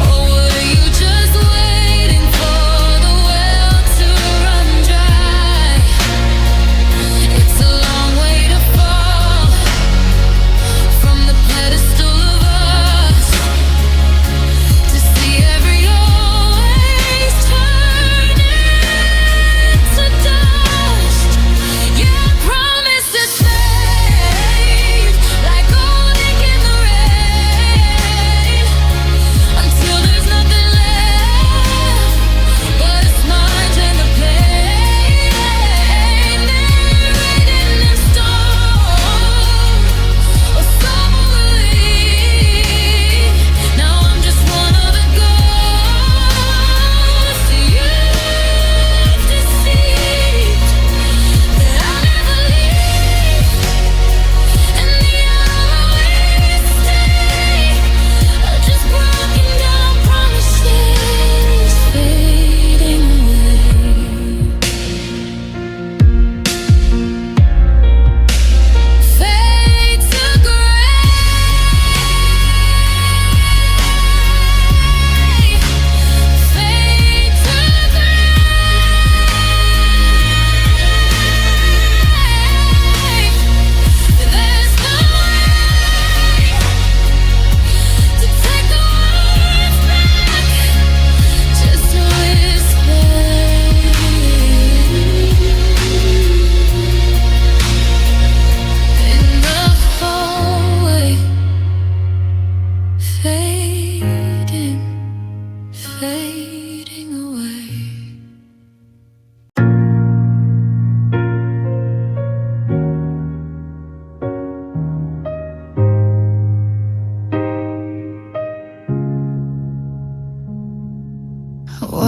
Or were you just waiting for the well to run dry? It's a long way to fall from the pedestal of us, to see every always turn into dust. Yeah, promises fade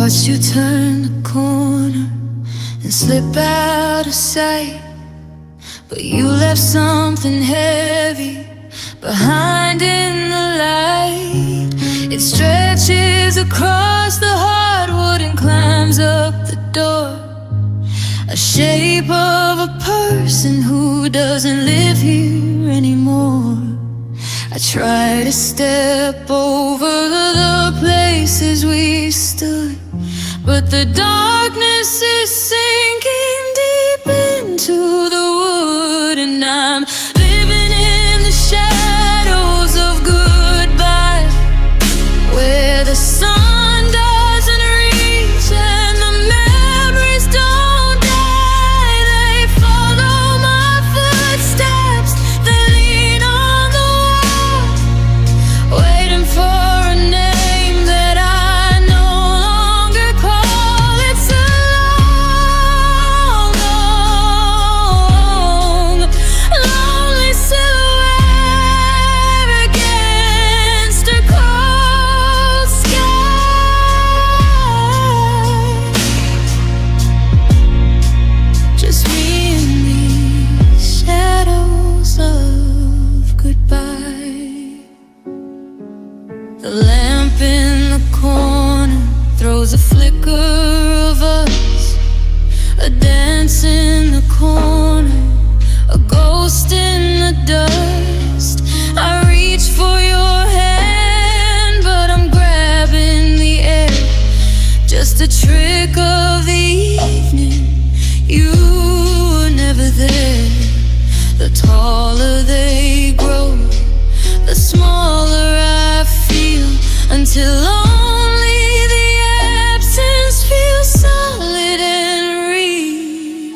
watched you turn the corner and slip out of sight, but you left something heavy behind in the light. It stretches across the hardwood and climbs up the door, a shape of a person who doesn't live here anymore. I try to step over the places we stood, but the darkness is sinking deep into the wood, and I'm living in the shadows of goodbye, where the sun doesn't reach and the memories don't die. They follow my footsteps, they lean on the wall, waiting for a name that I no longer call. It's a long, long, lonely silhouette against a cold sky. Just me and these shadows of goodbye. The lamp in the corner throws a flicker of us, a dance in the corner, a ghost in the dust. I reach for your hand, but I'm grabbing the air, just a trick of the evening. You were never there. The taller they grow, the smaller I feel, until only the absence feels solid and real.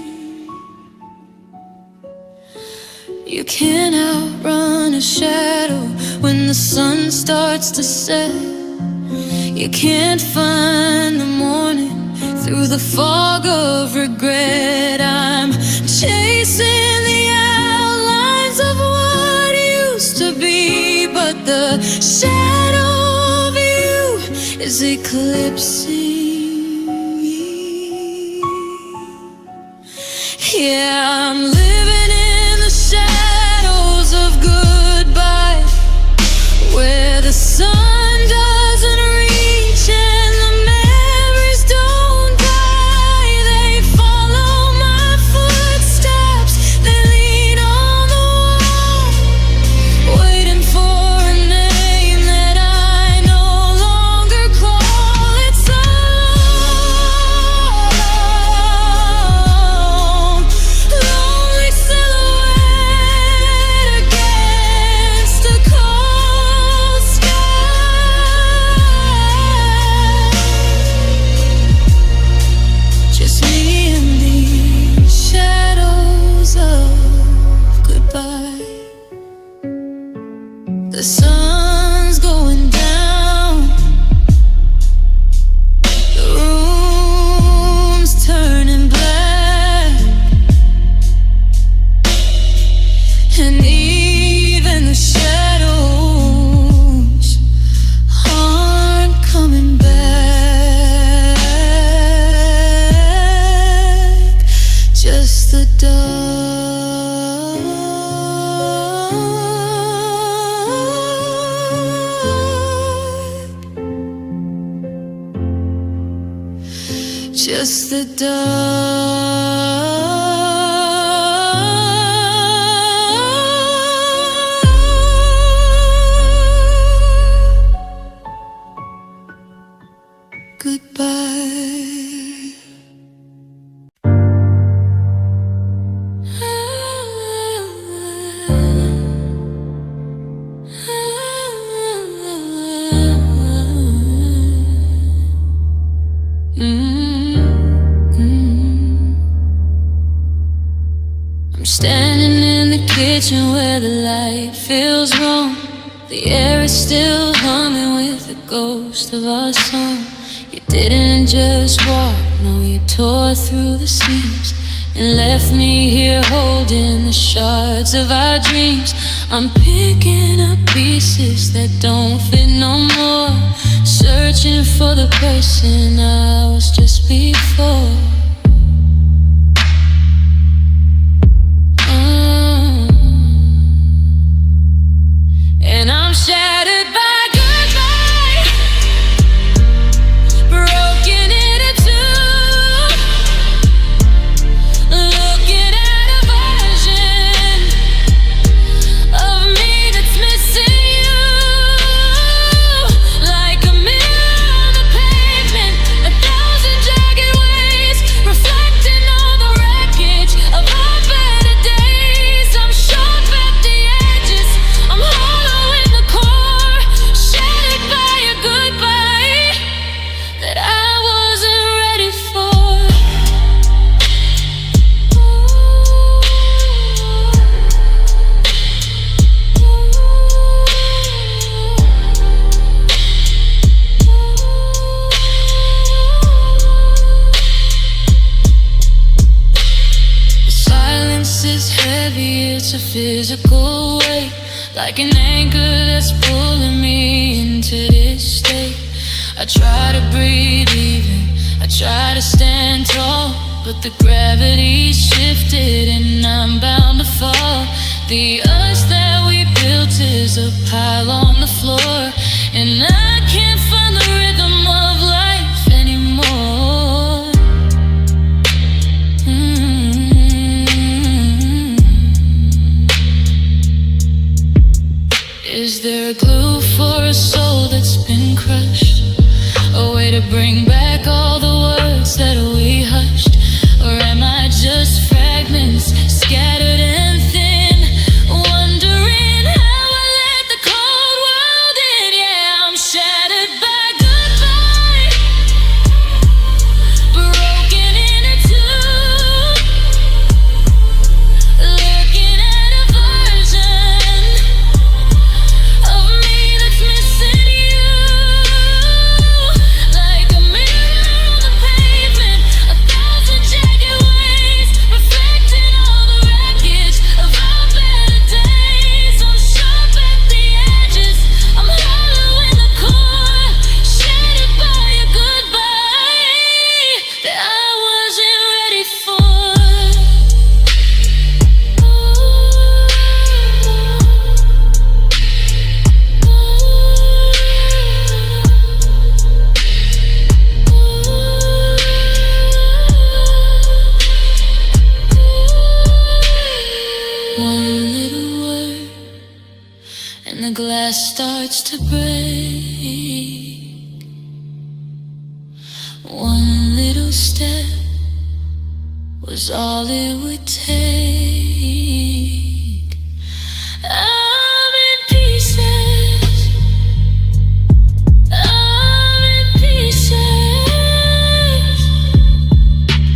You can't outrun a shadow when the sun starts to set. You can't find the morning through the fog of regret. I'm chasing the outlines of what used to be, but the shadow of you is eclipsing me. Yeah, I'm living in the shadows of goodbye, where the sun doesn't reach and the memories don't die. They follow my footsteps, they lean on the wall, waiting for a name that I no longer call. It's a long, lonely silhouette against a cold sky. Just me and these shadows of goodbye. The sun's going down, the room's turning black, and even the shadows aren't coming back. Just the dark, just the dark. Goodbye. I'm standing in the kitchen where the light feels wrong. The air is still humming with the ghost of our song. You didn't just walk, no, you tore through the seams and left me here holding the shards of our dreams. I'm picking up pieces that don't fit no more. searching for the person I was just before. And I'm shattered by goodbye, broken into two, looking at a version of me that's missing you. Like a mirror on the pavement, 1,000 jagged ways, reflecting all the wreckage of our better days. I'm sharp at the edges, I'm hollow in the core, shattered by a goodbye that I wasn't ready for. The silence is heavy, it's a physical weight, like an anchor that's pulling me into this state. I try to breathe even, I try to stand tall, but the gravity's shifted and I'm bound to fall. The earth that we built is a pile on the floor, and I can't find the rhythm of life anymore. Is there glue for a soul that's been crushed? A way to bring back all the words that we hushed? Or am I just fragments scattered and thin, wondering how I let the cold world in? Yeah, I'm shattered by goodbye, broken into two, looking at a version of me that's missing you. Like a mirror on the pavement, 1,000 jagged ways, reflecting all the wreckage of our better days. I'm sharp at the edges, I'm hollow in the core, shattered by a goodbye that I wasn't ready for. One little word and the glass starts to break. One little step was all it would take. I'm in pieces, I'm in pieces,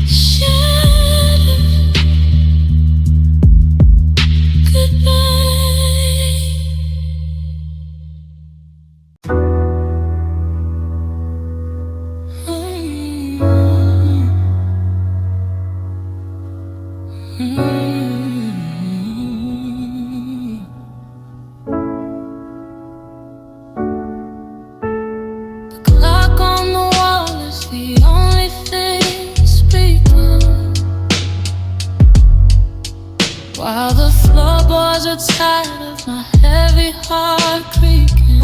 shattered. Goodbye. The clock on the wall is the only thing speaking, while the floorboards are tired of my heavy heart creaking.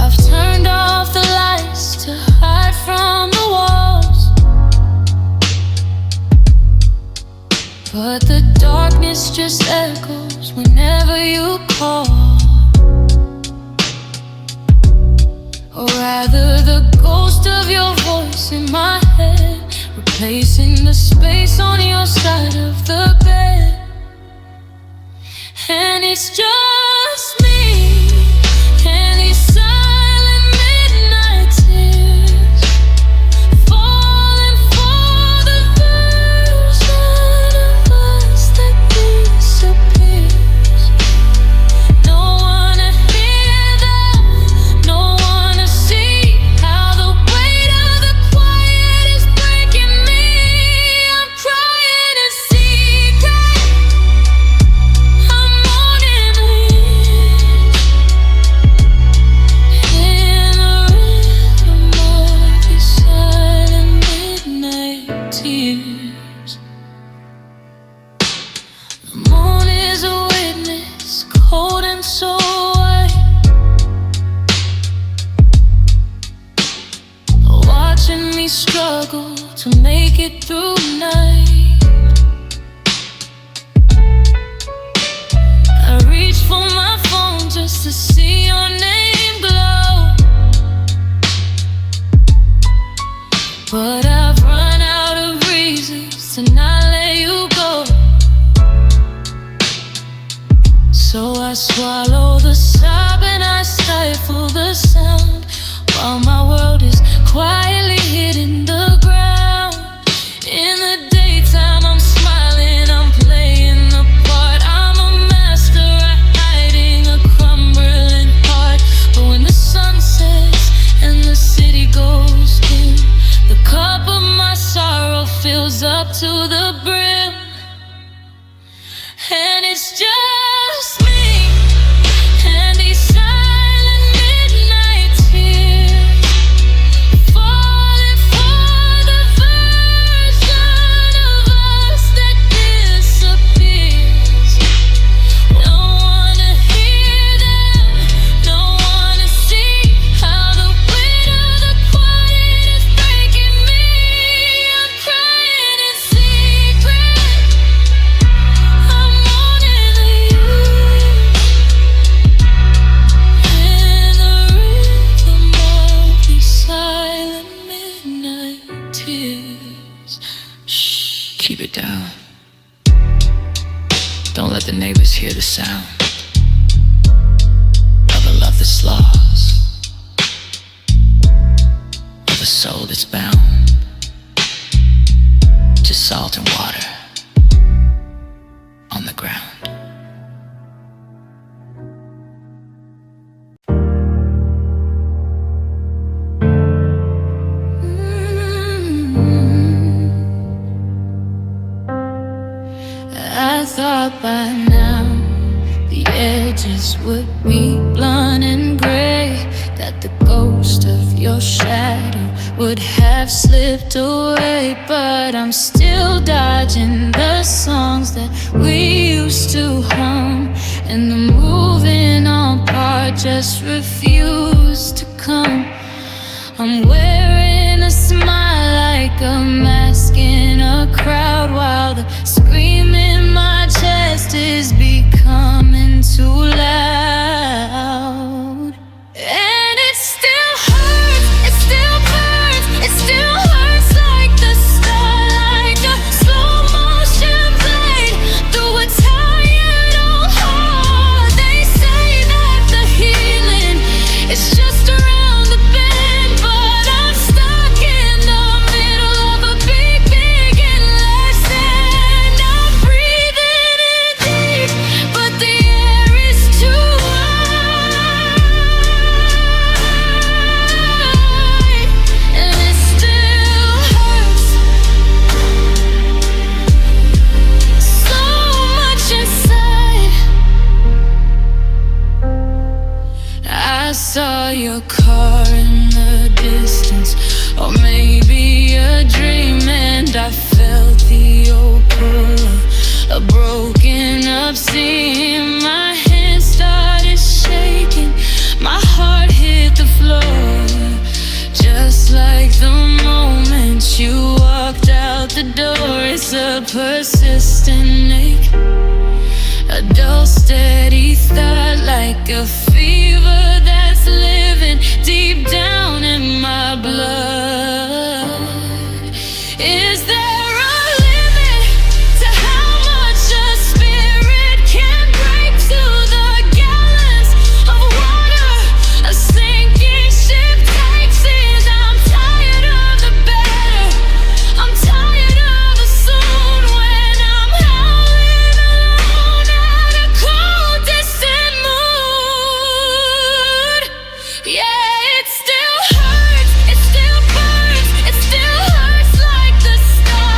I've turned off the lights to hide from the walls, but the darkness just echoes whenever you call. Or rather, the ghost of your voice in my head, replacing the space on your side of the bed. And it's just me and these silent midnight tears, falling for the version of us that disappears. No one to hear them, no one to see how the weight of the quiet is breaking me. I'm crying in secret, I'm mourning. tears. The moon is a witness, cold and so white, watching me struggle to make it through the night. I reach for my phone just to see your name glow, but I've run out of reasons to not let you go. So I swallow the sob and I stifle the sound, while my world is quietly hitting the ground. In the daytime I'm smiling, I'm playing the part. I'm a master at hiding a crumbling heart. But when the sun sets and the city goes dim, the cup of my sorrow fills up to the brim. And it's just me and these silent midnight tears, falling for the version of us that disappears. Don't wanna hear them, don't wanna see how the weight of the quiet is breaking me. I'm crying in secret, I'm mourning the youth and the rhythm of these silent midnight tears. Shh, keep it down. Don't let the neighbors hear the sound of a love that's lost, of a soul that's bound to salt and water on the ground. I thought by now the edges would be blunt and gray, that the ghost of your shadow would have slipped away. But I'm still dodging the songs that we used to hum, and the moving on part just refused to come. I'm wearing a smile like a mask in a crowd, while the scream in my chest is becoming too loud. And it still hurts, it still burns, it still hurts like the start, like a slow motion blade through a tired old heart. They say that the healing is just around the bend, but I'm stuck in the middle of a big, big endless end. I'm breathing in deep, but the air is too high, and it still hurts so much inside. I saw your car in the distance, or maybe a dream, and I felt the old pull of a broken up scene. My hands started shaking, my heart hit the floor, just like the moment you walked out the door. It's a persistent ache, a dull steady thought, like a fever that's living deep down in my blood. Is there a limit to how much a spirit can break through the gallons of water a sinking ship takes in? I'm tired of the better, I'm tired of the soon, when I'm howling alone at a cold distant moon. Yeah, it still hurts, it still burns, it still hurts like the start.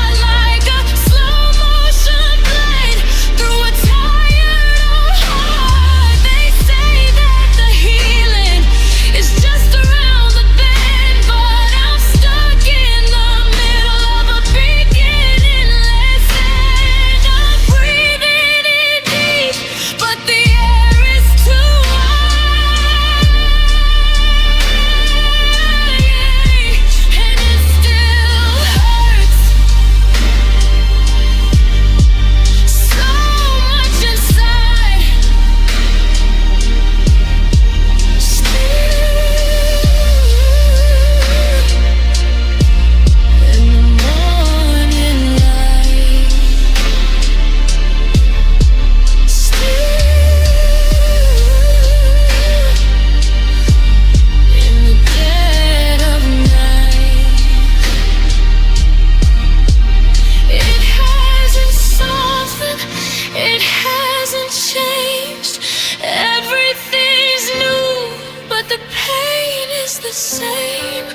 the same,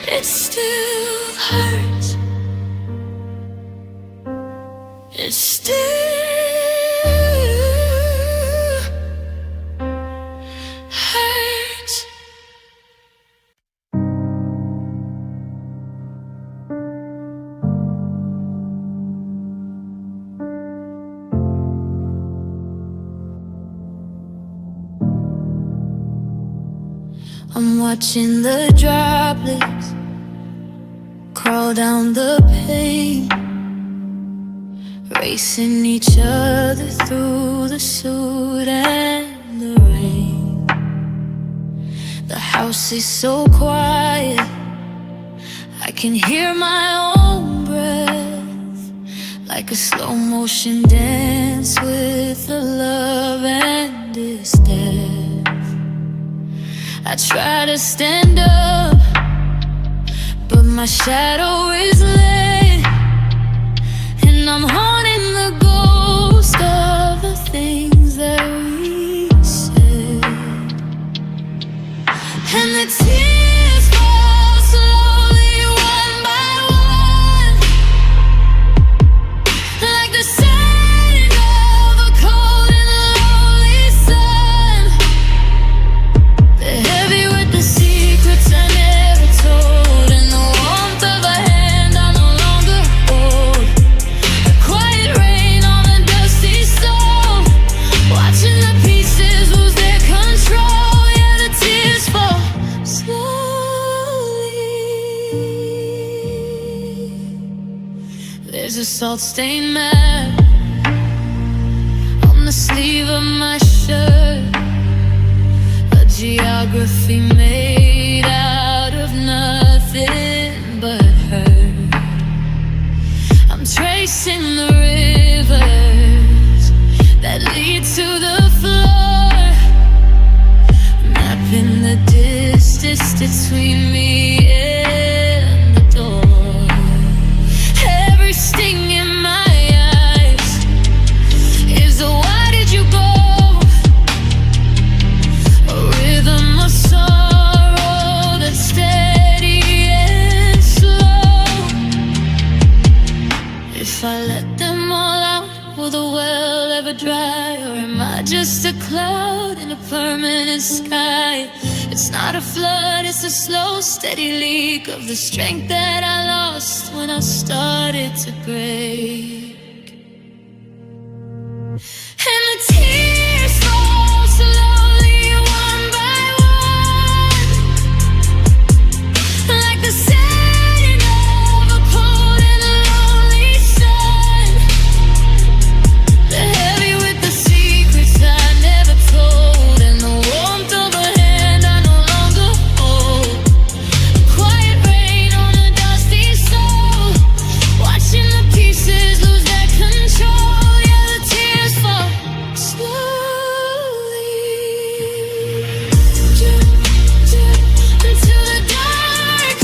it still hurts. It still hurts. I'm watching the droplets crawl down the pane, racing each other through the soot and the rain. The house is so quiet, I can hear my own breath, like a slow motion dance with the love and its death. I try to stand up, but my shadow is late, and I'm haunting the ghost of the things that we said. And the tears fall slowly one by one, like the setting of a cold and lonely sun. They're heavy with the secrets I never told, and the warmth of a hand I no longer hold. A quiet rain on a dusty stove, watching the pieces lose their control. Yeah, the tears fall slowly. There's a salt-stained map on the sleeve of my shirt, a geography made out of nothing but hurt. I'm tracing the rivers that lead to the floor, mapping the distance between me and the door. Every sting in my eyes is a why did you go? A rhythm of sorrow that's steady and slow. If I let them all out, will the well ever dry? Or am I just a cloud in a permanent sky? It's not a flood, it's a slow, steady leak of the strength that I lost when I started to break. And the tears fall slowly one by one, like the setting of a cold and lonely sun. They're heavy with the secrets I never told, and the warmth of a hand I no longer hold. A quiet rain on a dusty soul, watching the pieces lose their control. Yeah, the tears fall slowly. Drip, drip, into the dark.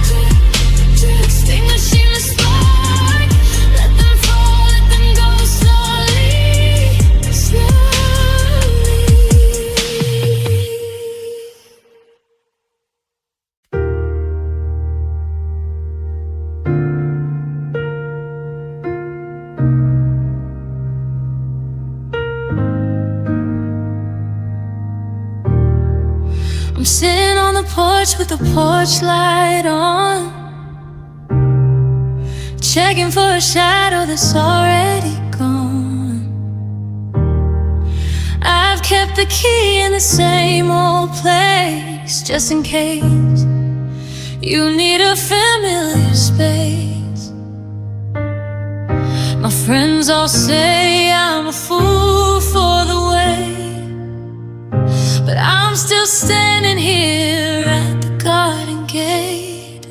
Drip, drip, extinguishing the spark. Let them fall, let them go slowly, slowly. I'm sitting on the porch with the porch light on, checking for a shadow that's already gone. I've kept the key in the same old place, just in case you need a familiar space. My friends all say I'm a fool for the way, but I'm still standing here at the garden gate,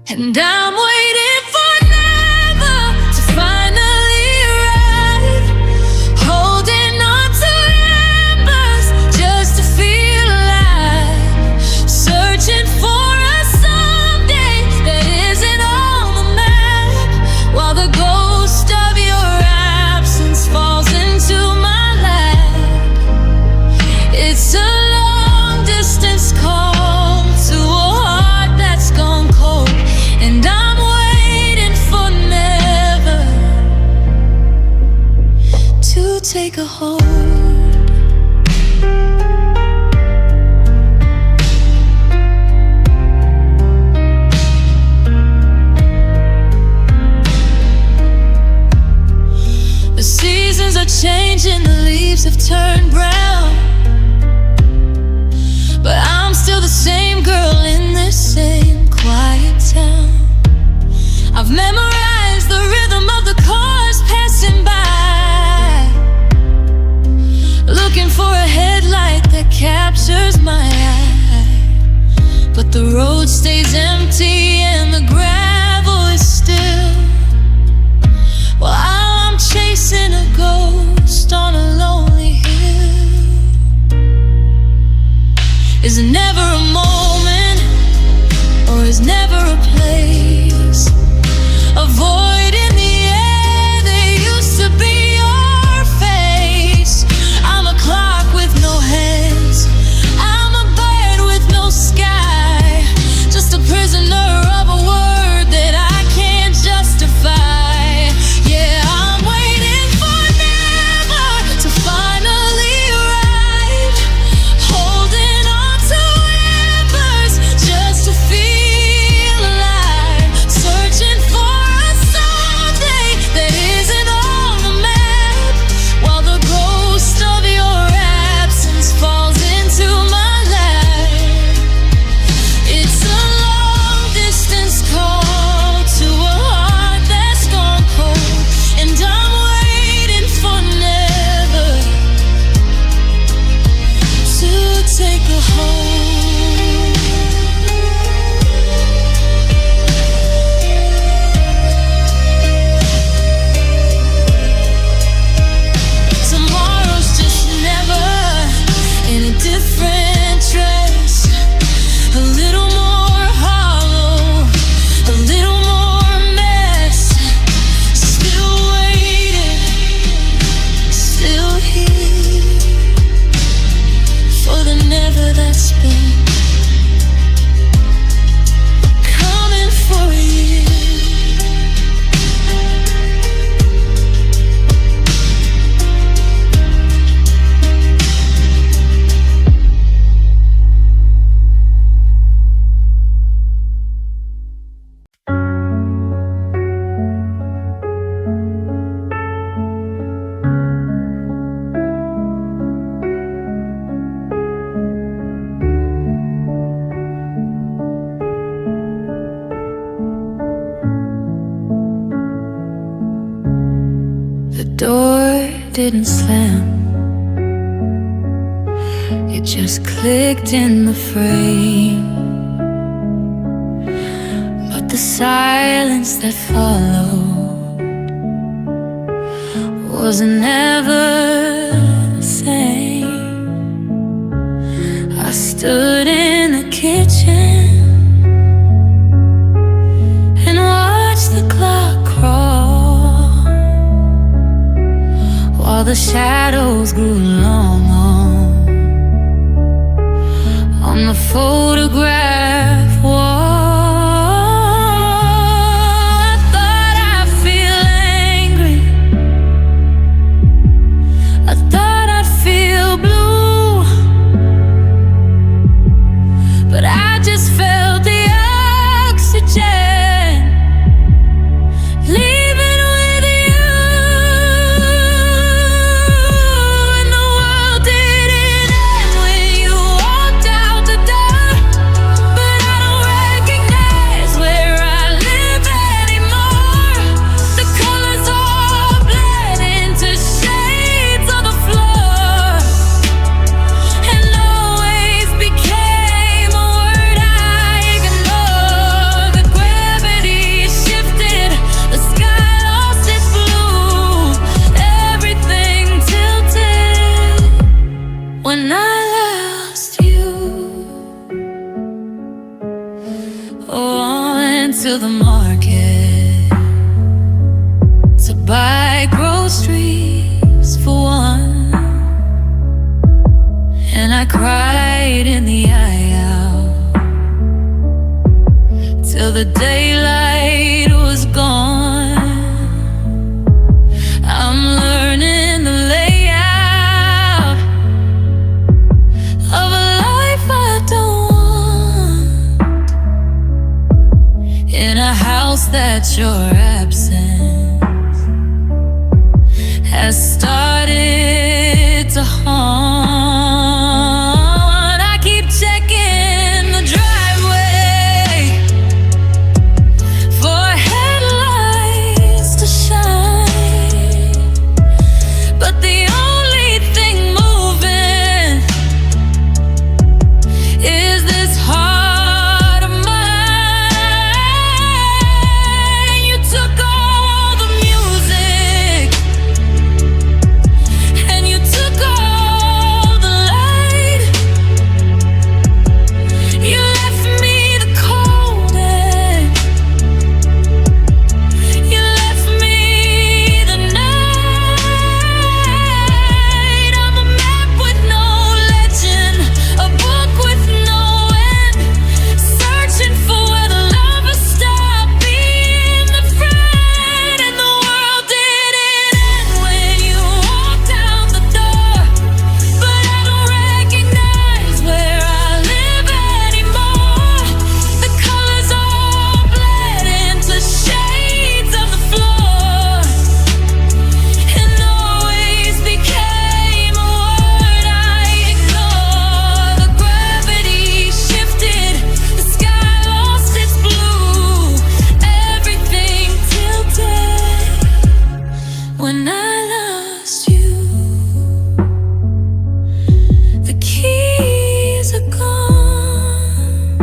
and I'm waiting for never to finally arrive, holding on to embers just to feel alive, searching for a someday that isn't on the map, while the ghost of your absence falls into my lap. It's a long distance call, take a hold. The seasons are changing, the leaves have turned brown, but I'm still the same girl in this same quiet town. I've memorized the rhythm of the cars passing by, looking for a headlight that captures my eye. But the road stays empty and the gravel is still, while I'm chasing a ghost on a lonely hill. Is it never a moment, or is never a place? Avoiding the air that used to be your face. I'm a clock with no hands, I'm a bird with no sky, just a prisoner of a word that I can't justify. Yeah, I'm waiting for never to finally arrive, holding on to embers just to feel alive, searching for a someday that isn't on the map, while the ghost of your absence falls into my life. It's a long distance call to a heart that's gone cold, and I'm waiting for never to take a hold. Tomorrow's just never, in a different dress, a little more hollow, a little more mess. Still waiting, still here for the never that's been coming for you. The door didn't slam, it just clicked in the frame. But the silence that followed was never the same. I stood in the kitchen and watched the clock crawl, while the shadows grew long on the photograph wall. I thought I'd feel angry, I thought I'd feel blue, but I just felt the oxygen leaving with you. And the world didn't end when you walked out the door, but I don't recognize where I live anymore. The colors all bled into shades on the floor, and always became a word I ignored. The gravity shifted, the sky lost its blue, everything tilted when I lost you. Oh, I went to the market to buy groceries for one, and I cried in the aisle till the daylight was gone. I'm learning the layout your absence has started to haunt. I keep checking the driveway for headlights to shine, but the only thing moving is this heart of mine. You took all the music and you took all the light. You left me the cold end. You left me the night. I'm a map with no legend, a book with no end, searching for where the lovers stop being the friend. And the world didn't end when you walked out the door, but I don't recognize where I live anymore. The colors all bled into shades of the floor, and always became a word I ignore. The gravity shifted, the sky lost its blue, everything tilted when I lost you. The keys are gone,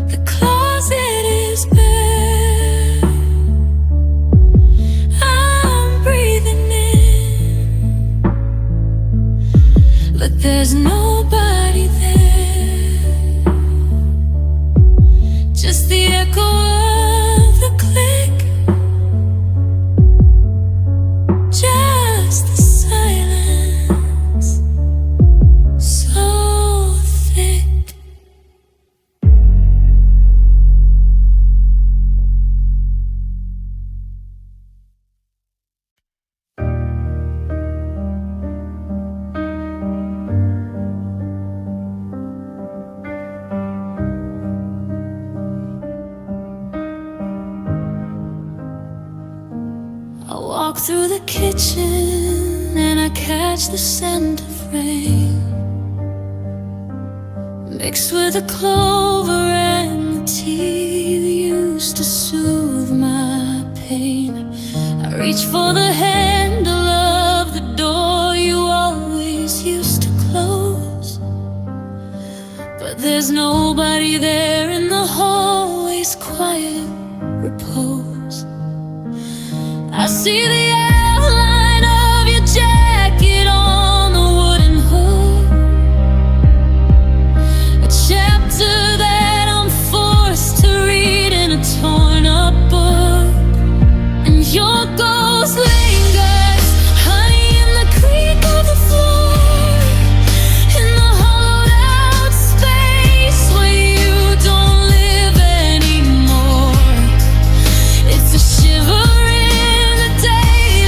the closet is bare. I'm breathing in, but there's nobody there. Just the echo of the click, just the silence, so thick. I walk through the kitchen and I catch the scent of rain, mixed with the clover and the tea you used to soothe my pain. I reach for the handle of the door you always used to close, but there's nobody there in the hallway's quiet repose. I see the outline of your jacket on the wooden hood, a chapter that I'm forced to read in a torn up book. And your ghost lingers, honey, in the creak of the floor, in the hollowed out space where you don't live anymore. It's a shiver in the day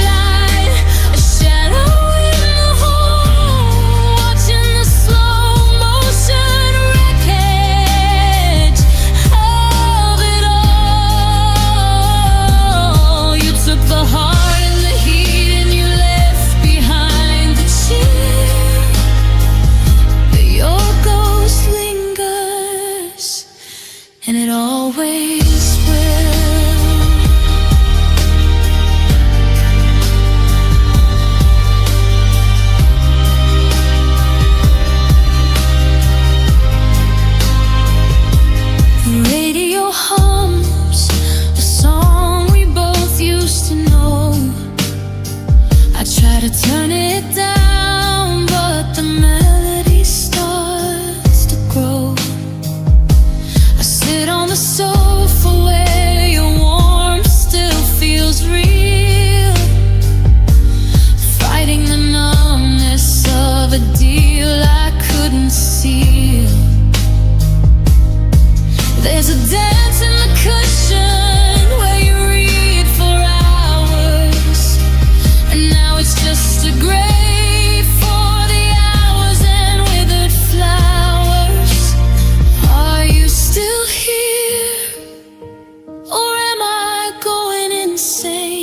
same.